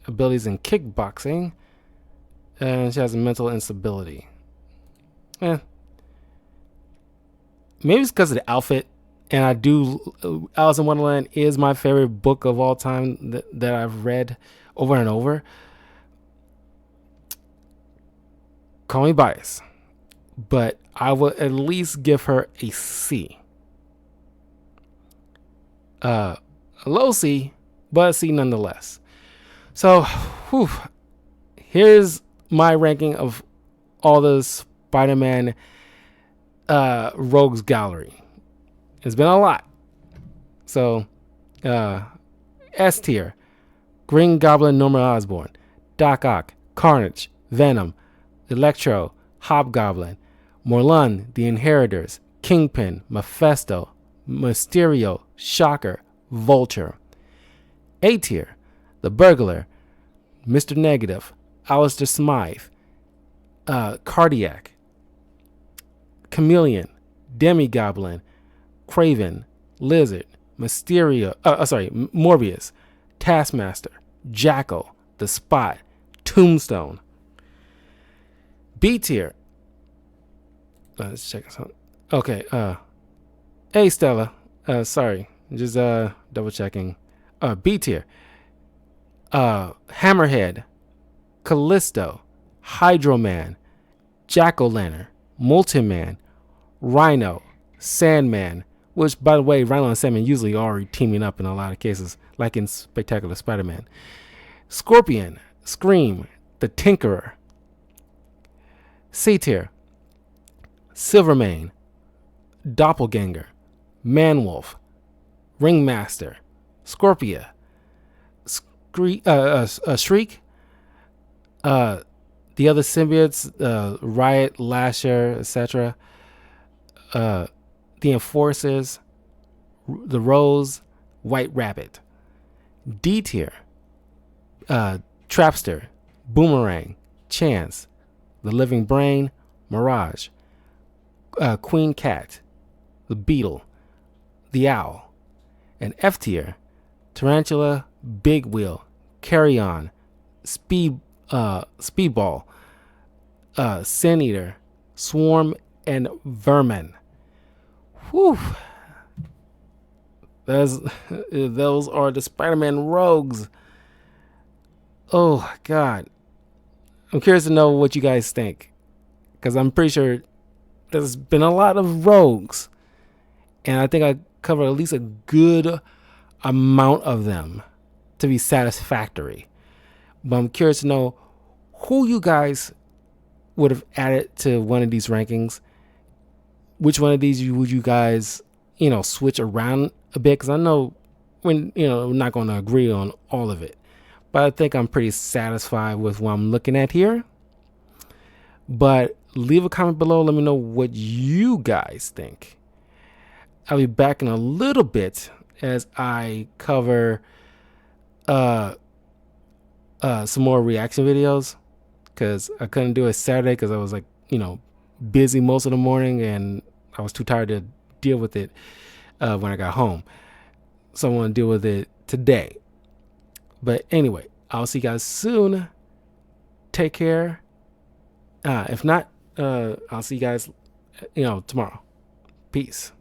Abilities in kickboxing, and she has a mental instability. Maybe it's because of the outfit. And I do. Alice in Wonderland is my favorite book of all time that I've read over and over. Call me biased, but I will at least give her a C. A low C, but a C nonetheless. So, here's my ranking of all the Spider-Man Rogues Gallery. It's been a lot. So, S tier: Green Goblin, Norman Osborn, Doc Ock, Carnage, Venom, Electro, Hobgoblin, Morlun, The Inheritors, Kingpin, Mephisto, Mysterio, Shocker, Vulture. A tier: The Burglar, Mr. Negative, Alistair Smythe, Cardiac, Chameleon, Demi-Goblin, Craven, Lizard, Mysterio, Morbius, Taskmaster, Jackal, The Spot, Tombstone. B tier. Let's check this out. Okay. Hey Stella. Sorry, just double checking. B tier. Hammerhead, Callisto, Hydro-Man, Jack-O-Lantern, Molten Man, Rhino, Sandman. Which, by the way, Rhino and Sandman usually are teaming up in a lot of cases, like in Spectacular Spider-Man. Scorpion, Scream, The Tinkerer. C tier: Silvermane, Doppelganger, Manwolf, Ringmaster, Scorpia, Shriek, the other symbiotes, Riot, Lasher, etc., the Enforcers, the Rose, White Rabbit. D tier: Trapster, Boomerang, Chance, The Living Brain, Mirage, Queen Cat, The Beetle, The Owl. And F tier: Tarantula, Big Wheel, Carry On, Speedball, Sin Eater, Swarm, and Vermin. Whew. Those are the Spider-Man Rogues. Oh, God. I'm curious to know what you guys think, because I'm pretty sure there's been a lot of rogues, and I think I covered at least a good amount of them to be satisfactory. But I'm curious to know who you guys would have added to one of these rankings. Which one of these would you guys, switch around a bit? Because I know we're not going to agree on all of it. But I think I'm pretty satisfied with what I'm looking at here. But leave a comment below. Let me know what you guys think. I'll be back in a little bit as I cover some more reaction videos because I couldn't do it Saturday because I was like, busy most of the morning and I was too tired to deal with it when I got home. So I want to deal with it today. But anyway, I'll see you guys soon. Take care. If not, I'll see you guys, tomorrow. Peace.